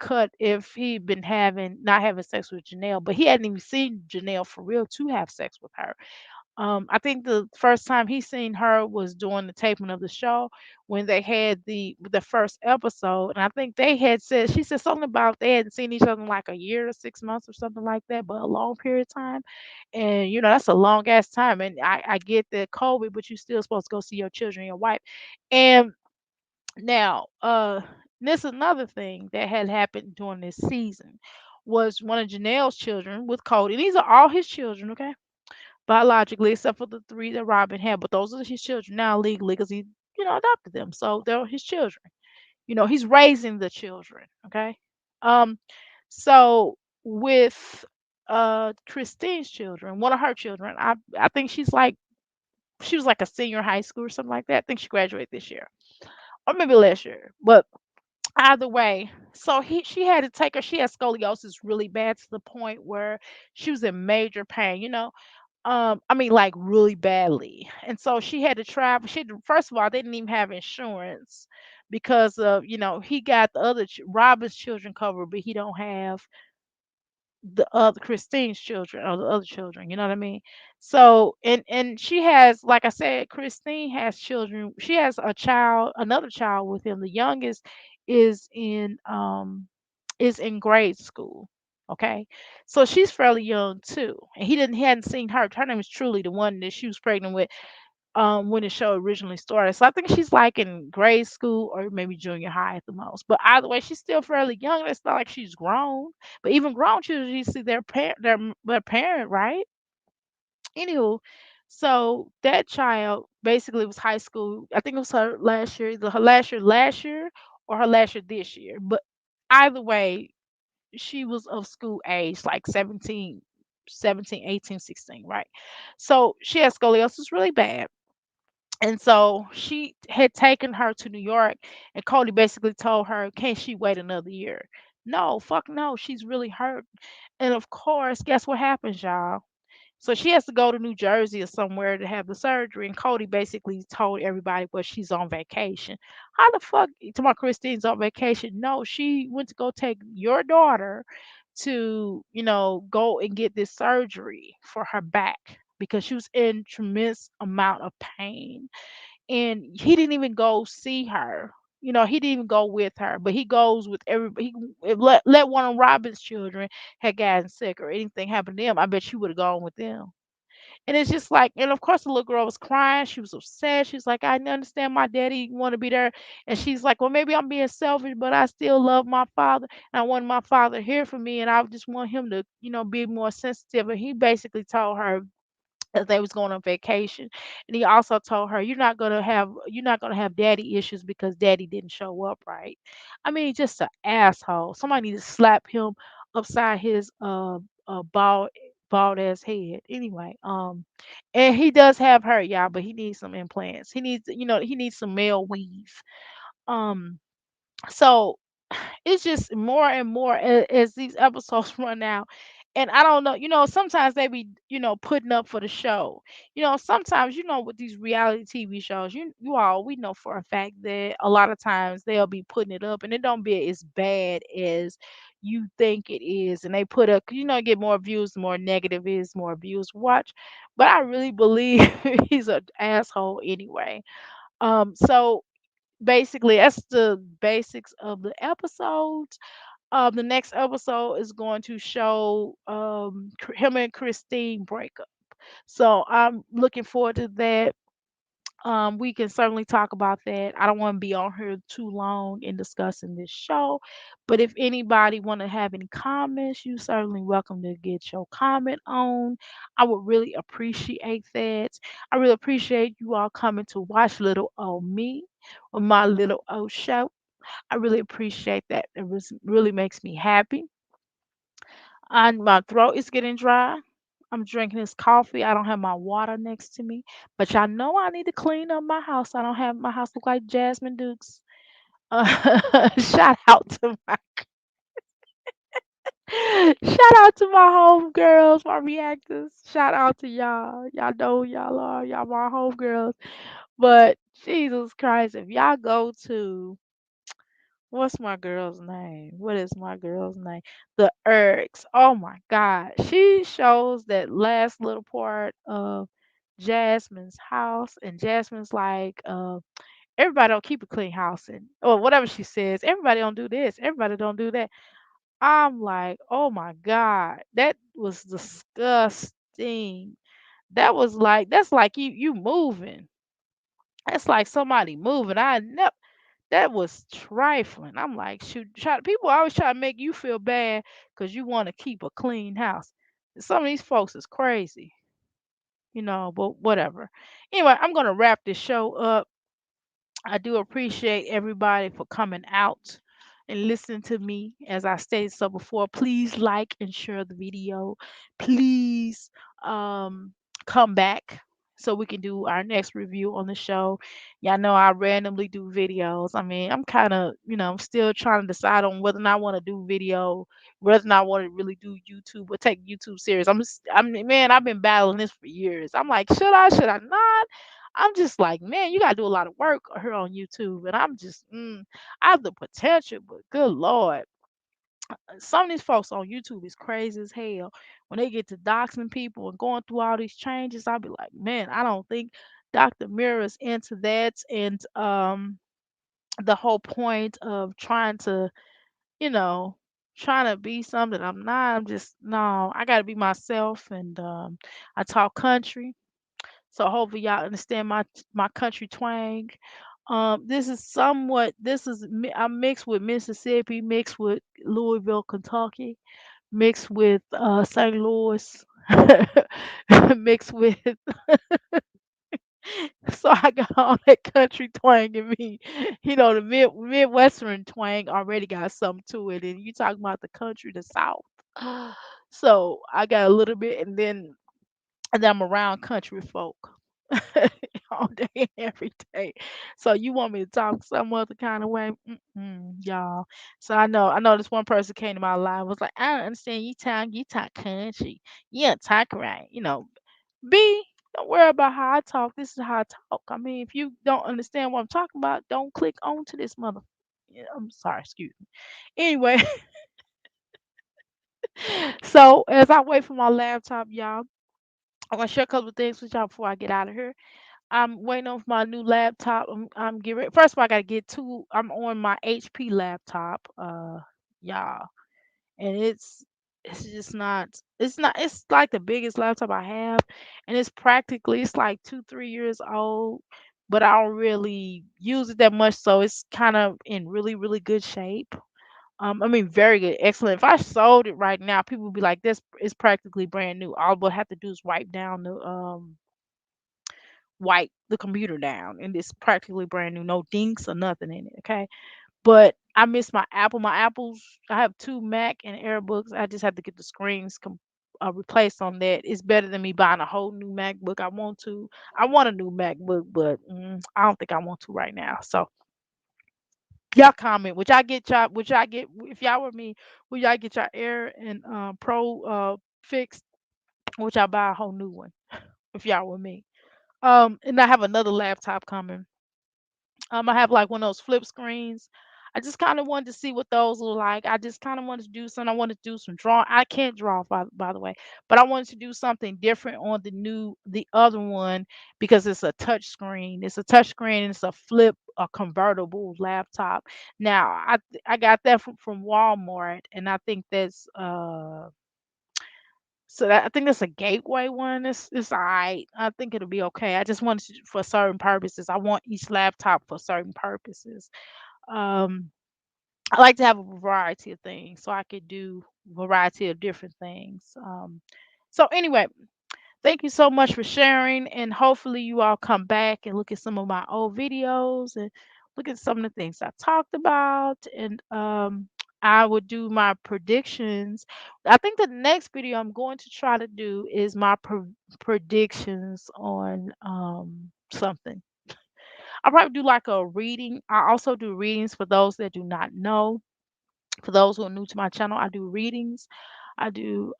been having not having sex with Janelle, but he hadn't even seen Janelle for real to have sex with her. I think the first time he seen her was during the taping of the show when they had the first episode, and I think they had said she said something about they hadn't seen each other in like a year or 6 months or something like that, but a long period of time, and that's a long ass time. And I get that COVID, but you still supposed to go see your children, your wife, and now this is another thing that had happened during this season was one of Janelle's children with Cody. These are all his children, okay? Biologically, except for the three that Robin had. But those are his children now legally because he, adopted them. So they're his children. He's raising the children. Okay. Um, so with Christine's children, one of her children, I think she was like a senior in high school or something like that. I think she graduated this year. Or maybe last year. But either way, so she had to take her. She had scoliosis really bad to the point where she was in major pain. I mean, like really badly. And so she had to travel. First of all, they didn't even have insurance because of, he got the other Robin's children covered, but he don't have the other Christine's children or the other children, you know what I mean? So and she has, like I said, Christine has children. She has a child, another child with him. The youngest is in grade school. Okay. So she's fairly young too. And he hadn't seen her. Her name is Truly, the one that she was pregnant with when the show originally started. So I think she's like in grade school or maybe junior high at the most. But either way, she's still fairly young. It's not like she's grown. But even grown children, you see their parent, right? Anywho, so that child basically was high school. I think it was her last year, either her last year or her last year this year. But either way, she was of school age, like 17, 18, 16, right? So she had scoliosis really bad. And so she had taken her to New York, and Cody basically told her, "Can't she wait another year?" No, fuck no. She's really hurt. And of course, guess what happens, y'all? So she has to go to New Jersey or somewhere to have the surgery. And Cody basically told everybody, well, she's on vacation. How the fuck, to my Christine's on vacation? No, she went to go take your daughter to, go and get this surgery for her back because she was in tremendous amount of pain, and he didn't even go see her. He didn't even go with her, but he goes with everybody. If let one of Robin's children had gotten sick or anything happened to them, I bet she would have gone with them. And it's just like, and of course the little girl was crying. She was upset. She's like, I understand my daddy want to be there. And she's like, well, maybe I'm being selfish, but I still love my father. And I want my father here for me. And I just want him to, be more sensitive. And he basically told her that they was going on vacation. And he also told her, you're not gonna have daddy issues because daddy didn't show up, right? I mean, just an asshole. Somebody need to slap him upside his bald ass head. Anyway, and he does have her, y'all, but he needs some implants. He needs some male weave. Um so it's just more and more as these episodes run out. And I don't know, sometimes they be, putting up for the show. Sometimes, with these reality TV shows, we know for a fact that a lot of times they'll be putting it up and it don't be as bad as you think it is. And they put up, get more views, the more negative is, more views watch. But I really believe he's an asshole anyway. So basically that's the basics of the episodes. The next episode is going to show him and Christine breakup. So I'm looking forward to that. We can certainly talk about that. I don't want to be on here too long in discussing this show, but if anybody want to have any comments, you certainly welcome to get your comment on. I would really appreciate that. I really appreciate you all coming to watch little old me or my little old show. I really appreciate that. Really makes me happy. And my throat is getting dry. I'm drinking this coffee. I don't have my water next to me. But y'all know I need to clean up my house. I don't have my house look like Jasmine Dukes. Shout out to my shout out to my home girls, my reactors. Shout out to y'all. Y'all know who y'all are. Y'all my home girls. But Jesus Christ, if y'all go to what's my girl's name? What is my girl's name? The Ergs. Oh my God. She shows that last little part of Jasmine's house, and Jasmine's like, everybody don't keep a clean house, and or whatever she says. Everybody don't do this. Everybody don't do that. I'm like, oh my God, that was disgusting. That's like you moving. That's like somebody moving. I never. That was trifling. I'm like, shoot, people always try to make you feel bad because you want to keep a clean house. Some of these folks is crazy, but whatever. Anyway, I'm gonna wrap this show up. I do appreciate everybody for coming out and listening to me. As I stated so before, please like and share the video. Please um, come back so we can do our next review on the show. Y'all know I randomly do videos. I mean, I'm kind of, I'm still trying to decide on whether or not I want to do video, whether or not I want to really do YouTube or take YouTube serious. Man, I've been battling this for years. I'm like, should I not? I'm just like, man, you gotta do a lot of work here on YouTube, and I have the potential, but good lord, Some of these folks on YouTube is crazy as hell. When they get to doxing people and going through all these changes, I'll be like, man, I don't think Dr. Mira's into that. And the whole point of trying to, you know, trying to be something I'm not. I'm just no. I got to be myself, and I talk country. So hopefully y'all understand my country twang. This is somewhat. I'm mixed with Mississippi, mixed with Louisville, Kentucky, mixed with St. Louis, mixed with. So I got all that country twang in me. You know, the Midwestern twang already got something to it, and you talking about the country, the South. So I got a little bit, and then I'm around country folk all day and every day. So you want me to talk some other kind of way, y'all? So I know this one person came to my life was like, I don't understand you talk country, you don't talk right, B. Don't worry about how I talk. This is how I talk. I mean, if you don't understand what I'm talking about, don't click on to this mother. Yeah, I'm sorry, excuse me. Anyway, so as I wait for my laptop, y'all, I'm gonna share a couple of things with y'all before I get out of here. I'm waiting on my new laptop. I'm getting ready. First of all, I gotta get two. I'm on my HP laptop, y'all, and it's just not. It's not. It's like the biggest laptop I have, and it's like 2 3 years old, but I don't really use it that much, so it's kind of in really really good shape. I mean, very good, excellent. If I sold it right now, people would be like, "This is practically brand new." All I would have to do is wipe the computer down, and it's practically brand new, no dinks or nothing in it. Okay, but I miss my Apple. My Apples, I have two Mac and AirBooks. I just have to get the screens replaced on that. It's better than me buying a whole new MacBook. I want a new MacBook, but I don't think I want to right now. So y'all comment, which I get if y'all were me, would y'all get your Air and Pro fixed, or would y'all buy a whole new one if y'all were me? And I have another laptop coming. I have like one of those flip screens. I just kind of wanted to see what those look like. I just kind of wanted to do something. I wanted to do some drawing. I can't draw, by the way, but I wanted to do something different on the other one because it's a touch screen. It's a touch screen and it's a convertible laptop. Now, I got that from Walmart, and I think I think that's a gateway one. It's alright. I think it'll be okay. I just want it for certain purposes. I want each laptop for certain purposes. Um, I like to have a variety of things, so I could do variety of different things. So anyway, thank you so much for sharing, and hopefully you all come back and look at some of my old videos and look at some of the things I talked about, and I would do my predictions. I think the next video I'm going to try to do is my predictions on something. I'll probably do like a reading. I also do readings for those that do not know. For those who are new to my channel, I do readings. I do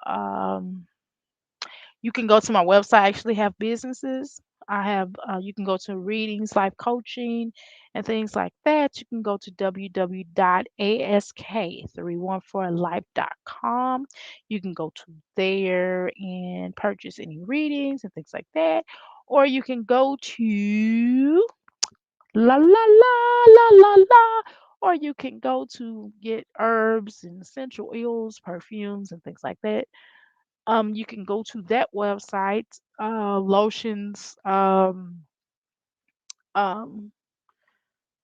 You can go to my website. I actually have businesses. You can go to readings, life coaching, and things like that. You can go to www.ask314life.com. You can go to there and purchase any readings and things like that. Or you can go to la la la la la la. Or you can go to get herbs and essential oils, perfumes, and things like that. You can go to that website, lotions, um,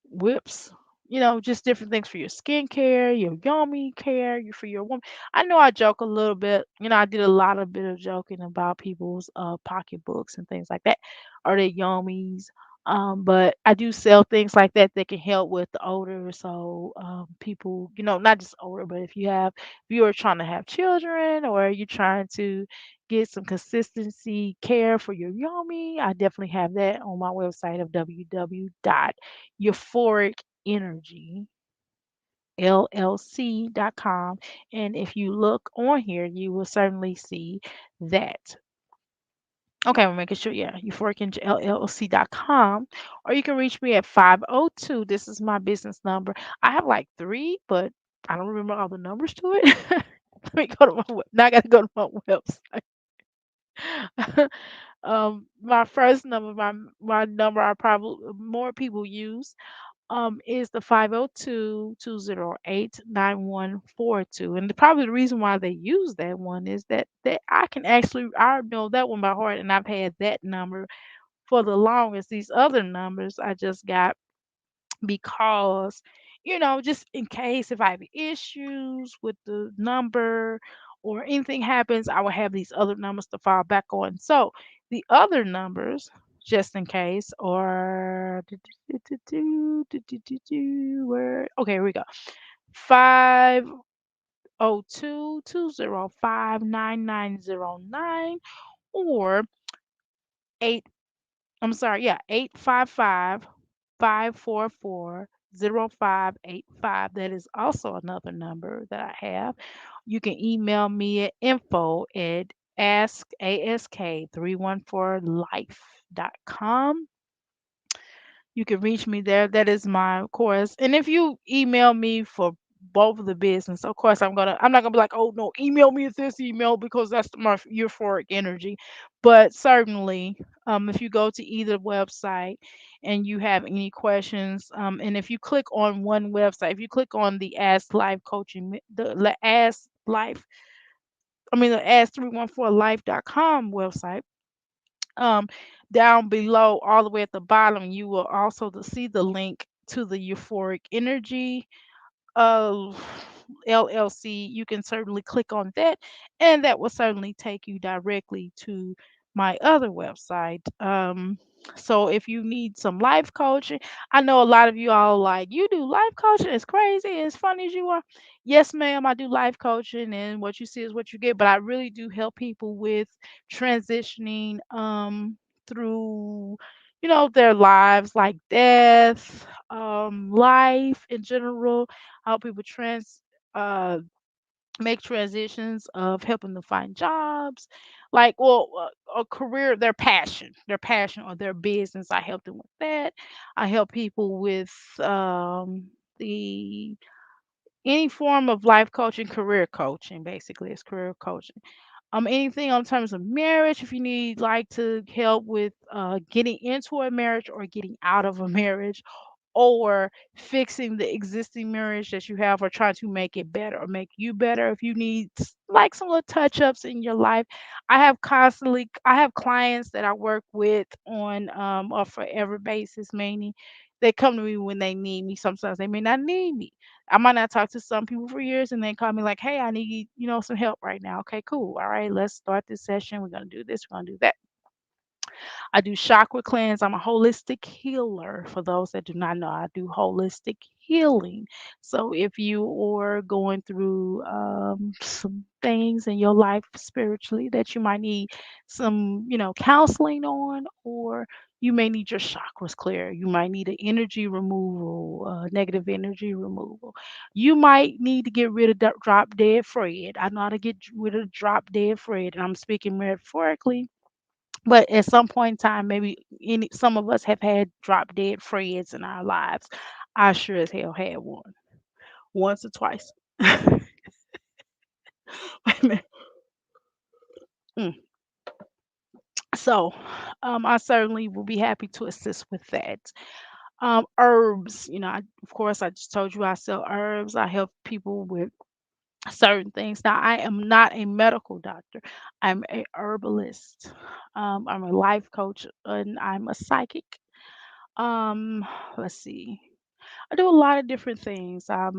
whips, just different things for your skincare, your yummy care, for your woman. I know I joke a little bit. I did a lot of bit of joking about people's pocketbooks and things like that, or their yummies. But I do sell things like that can help with the odor. So people, not just odor, but if you are trying to have children or you're trying to get some consistency care for your yummy, I definitely have that on my website of euphoric energy llc.com, and if you look on here you will certainly see that. Okay, I'm making sure, yeah, euphoric energy llc.com, or you can reach me at 502. This is my business number. I have like three, but I don't remember all the numbers to it. Let me go to my now I got to go to my website. My first number, my number I probably more people use is the 502-208-9142. And probably the reason why they use that one is that I can actually I know that one by heart, and I've had that number for the longest. These other numbers I just got because just in case if I have issues with the number or anything happens, I will have these other numbers to fall back on. So the other numbers, just in case, or where okay, here we go. 502-205-9909, or 8 I'm sorry, yeah, 855-544-0585. That is also another number that I have. You can email me at info at ask314life.com. You can reach me there. That is my, of course. And if you email me for both of the business, of course, I'm not gonna be like, oh no, email me at this email because that's my euphoric energy. But certainly, if you go to either website and you have any questions, and if you click on one website, if you click on the Ask Life Coaching, the Ask Life, the ask314life.com website, um, down below, all the way at the bottom, you will also see the link to the Euphoric Energy of LLC. You can certainly click on that, and that will certainly take you directly to my other website. So if you need some life coaching, I know a lot of you all like, you do life coaching, it's crazy, as funny as you are. Yes, ma'am, I do life coaching, and what you see is what you get, but I really do help people with transitioning through their lives, like death, life in general, how people uh make transitions of helping them find jobs, like, well, a career, their passion or their business. I help them with that. I help people with the any form of life coaching, career coaching. Basically, it's career coaching. Anything on terms of marriage, if you need like to help with getting into a marriage or getting out of a marriage, or fixing the existing marriage that you have, or trying to make it better or make you better. If you need like some little touch ups in your life, I have clients that I work with on a forever basis, mainly. They come to me when they need me. Sometimes they may not need me. I might not talk to some people for years, and they call me like, hey, I need some help right now. Okay, cool. All right, let's start this session. We're gonna do this, we're gonna do that. I do chakra cleanse. I'm a holistic healer. For those that do not know, I do holistic healing. So if you are going through some things in your life spiritually that you might need some, counseling on, or you may need your chakras clear. You might need an energy removal, negative energy removal. You might need to get rid of drop dead Fred. I know how to get rid of drop dead Fred, and I'm speaking metaphorically, but at some point in time, maybe some of us have had drop dead friends in our lives. I sure as hell had one, once or twice. Wait a minute. Mm. So, I certainly will be happy to assist with that. Herbs, of course, I just told you I sell herbs. I help people with certain things. Now, I am not a medical doctor. I'm a herbalist. I'm a life coach, and I'm a psychic. Um, let's see. I do a lot of different things. I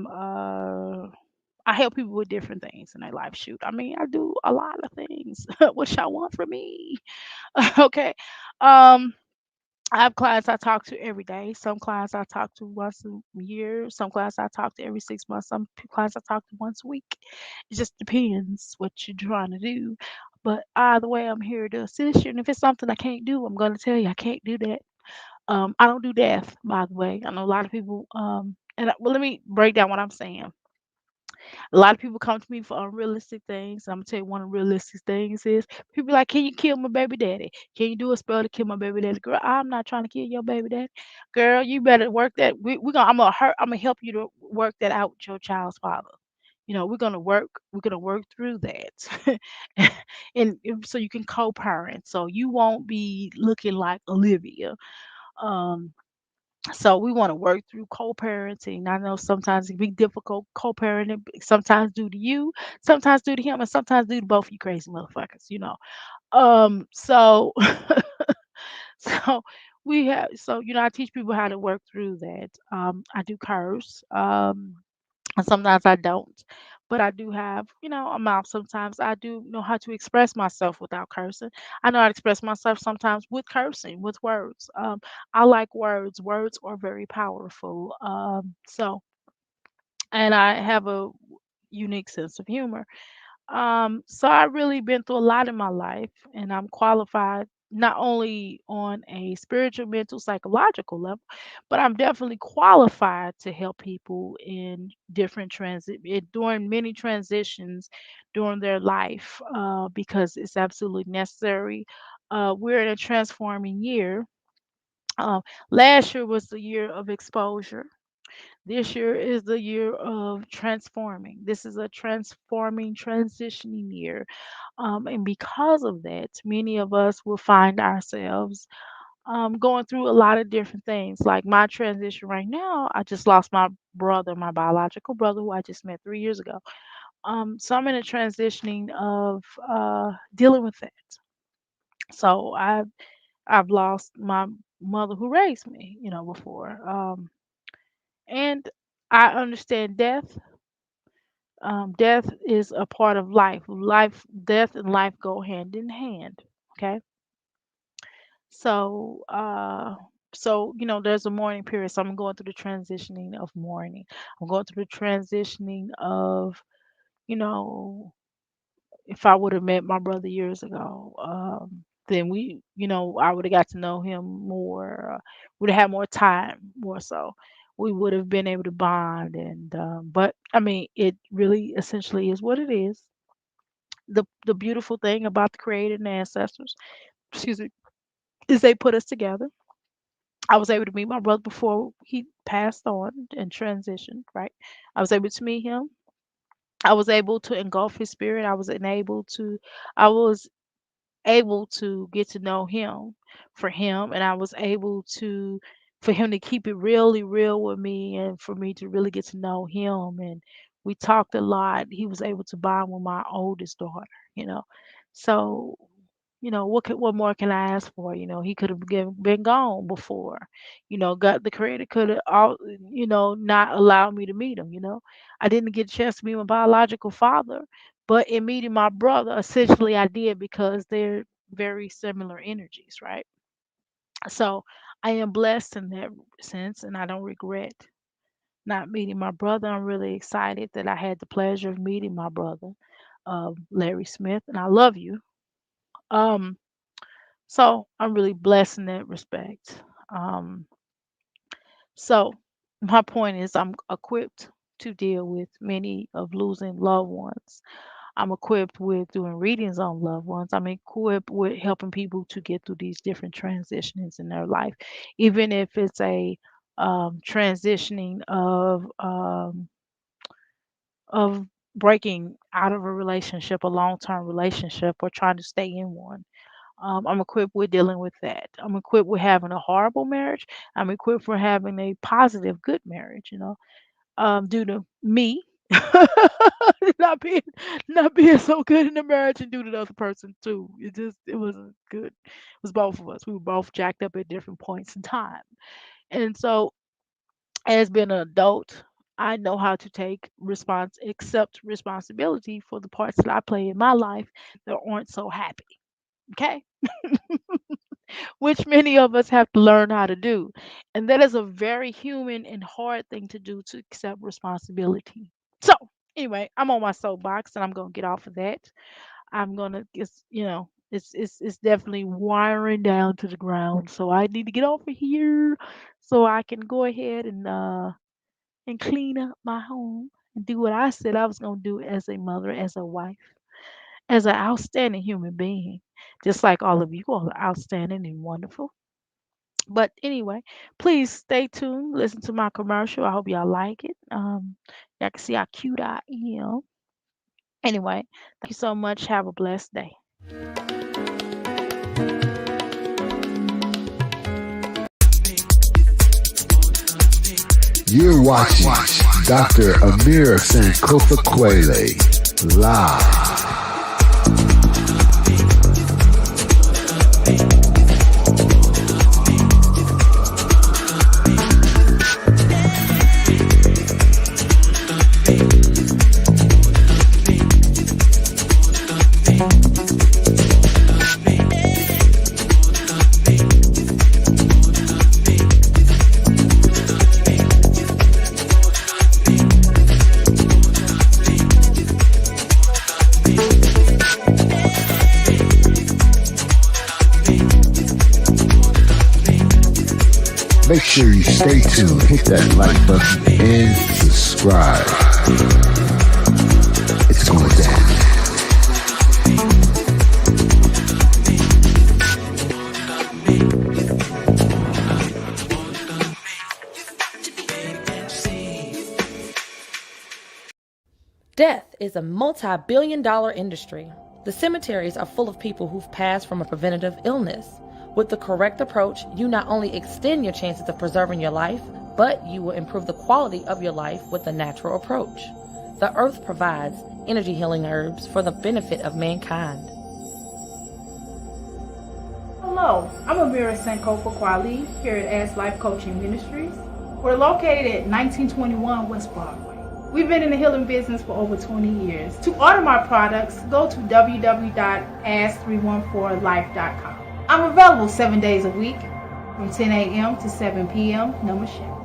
help people with different things in their life. Shoot, I do a lot of things. What y'all want from me? Okay. Um, I have clients I talk to every day. Some clients I talk to once a year. Some clients I talk to every 6 months. Some clients I talk to once a week. It just depends what you're trying to do. But either way, I'm here to assist you. And if it's something I can't do, I'm going to tell you I can't do that. I don't do death, by the way. I know a lot of people. Well, let me break down what I'm saying. A lot of people come to me for unrealistic things. I'm gonna tell you one of the realistic things is people like, can you kill my baby daddy? Can you do a spell to kill my baby daddy? Girl, I'm not trying to kill your baby daddy. Girl, you better work that. We gonna I'm gonna help you to work that out with your child's father. We're gonna work through that. and so you can co-parent. So you won't be looking like Olivia. Um so we want to work through co-parenting. I know sometimes it can be difficult co-parenting, sometimes due to you, sometimes due to him, and sometimes due to both you crazy motherfuckers. So so I teach people how to work through that. I do curse. And sometimes I don't. But I do have, a mouth sometimes. I do know how to express myself without cursing. I know how to express myself sometimes with cursing, with words. I like words. Words are very powerful. And I have a unique sense of humor. So I've really been through a lot in my life, and I'm qualified not only on a spiritual, mental, psychological level, but I'm definitely qualified to help people in during many transitions during their life, because it's absolutely necessary. We're in a transforming year. Last year was the year of exposure. This year is the year of transforming. This is a transforming, transitioning year. And because of that, many of us will find ourselves going through a lot of different things. Like my transition right now, I just lost my brother, my biological brother, who I just met 3 years ago. So I'm in a transitioning of dealing with that. So I've lost my mother who raised me, before. And I understand death. Death is a part of life. Death and life go hand in hand. Okay. So, there's a mourning period. So I'm going through the transitioning of mourning. I'm going through the transitioning of, you know, if I would have met my brother years ago, then I would have got to know him more. Would have had more time, more so. We would have been able to bond, but I mean, it really essentially is what it is. The beautiful thing about the creator and the ancestors, excuse me, is they put us together. I was able to meet my brother before he passed on and transitioned, right? I was able to meet him. I was able to engulf his spirit. I was able to get to know him for him, and I was able to for him to keep it really real with me, and for me to really get to know him. And we talked a lot. He was able to bond with my oldest daughter, you know. So, what more can I ask for? He could have been gone before. God, the creator could have all, not allowed me to meet him. I didn't get a chance to meet my biological father, but in meeting my brother, essentially I did, because they're very similar energies, right? So I am blessed in that sense, and I don't regret not meeting my brother. I'm really excited that I had the pleasure of meeting my brother, Larry Smith, and I love you. Um, so I'm really blessed in that respect. Um, so my point is, I'm equipped to deal with many of losing loved ones. I'm equipped with doing readings on loved ones. I'm equipped with helping people to get through these different transitions in their life, even if it's a transitioning of breaking out of a relationship, a long-term relationship, or trying to stay in one. I'm equipped with dealing with that. I'm equipped with having a horrible marriage. I'm equipped for having a positive, good marriage. Due to me not being not being so good in the marriage, and due to the other person too. It wasn't good. It was both of us. We were both jacked up at different points in time. And so, as being an adult, I know how to accept responsibility for the parts that I play in my life that aren't so happy. Okay? Which many of us have to learn how to do. And that is a very human and hard thing to do, to accept responsibility. So, anyway, I'm on my soapbox, and I'm going to get off of that. I'm going to just, it's definitely wiring down to the ground. So I need to get off of here so I can go ahead and clean up my home. and do what I said I was going to do as a mother, as a wife, as an outstanding human being. Just like all of you all are outstanding and wonderful. But anyway, please stay tuned. Listen to my commercial. I hope y'all like it. Y'all can see how cute I am. Anyway, thank you so much. Have a blessed day. You're watching Dr. Amir Sankofa Kwele live. Make sure you stay tuned, hit that like button, and subscribe. It's going down. Death is a multi-billion-dollar industry. The cemeteries are full of people who've passed from a preventative illness. With the correct approach, you not only extend your chances of preserving your life, but you will improve the quality of your life with a natural approach. The earth provides energy healing herbs for the benefit of mankind. Hello, I'm Amira Sankofa Kweli here at As Life Coaching Ministries. We're located at 1921 West Broadway. We've been in the healing business for over 20 years. To order my products, go to www.as314life.com. I'm available 7 days a week from 10 a.m. to 7 p.m. Namaste.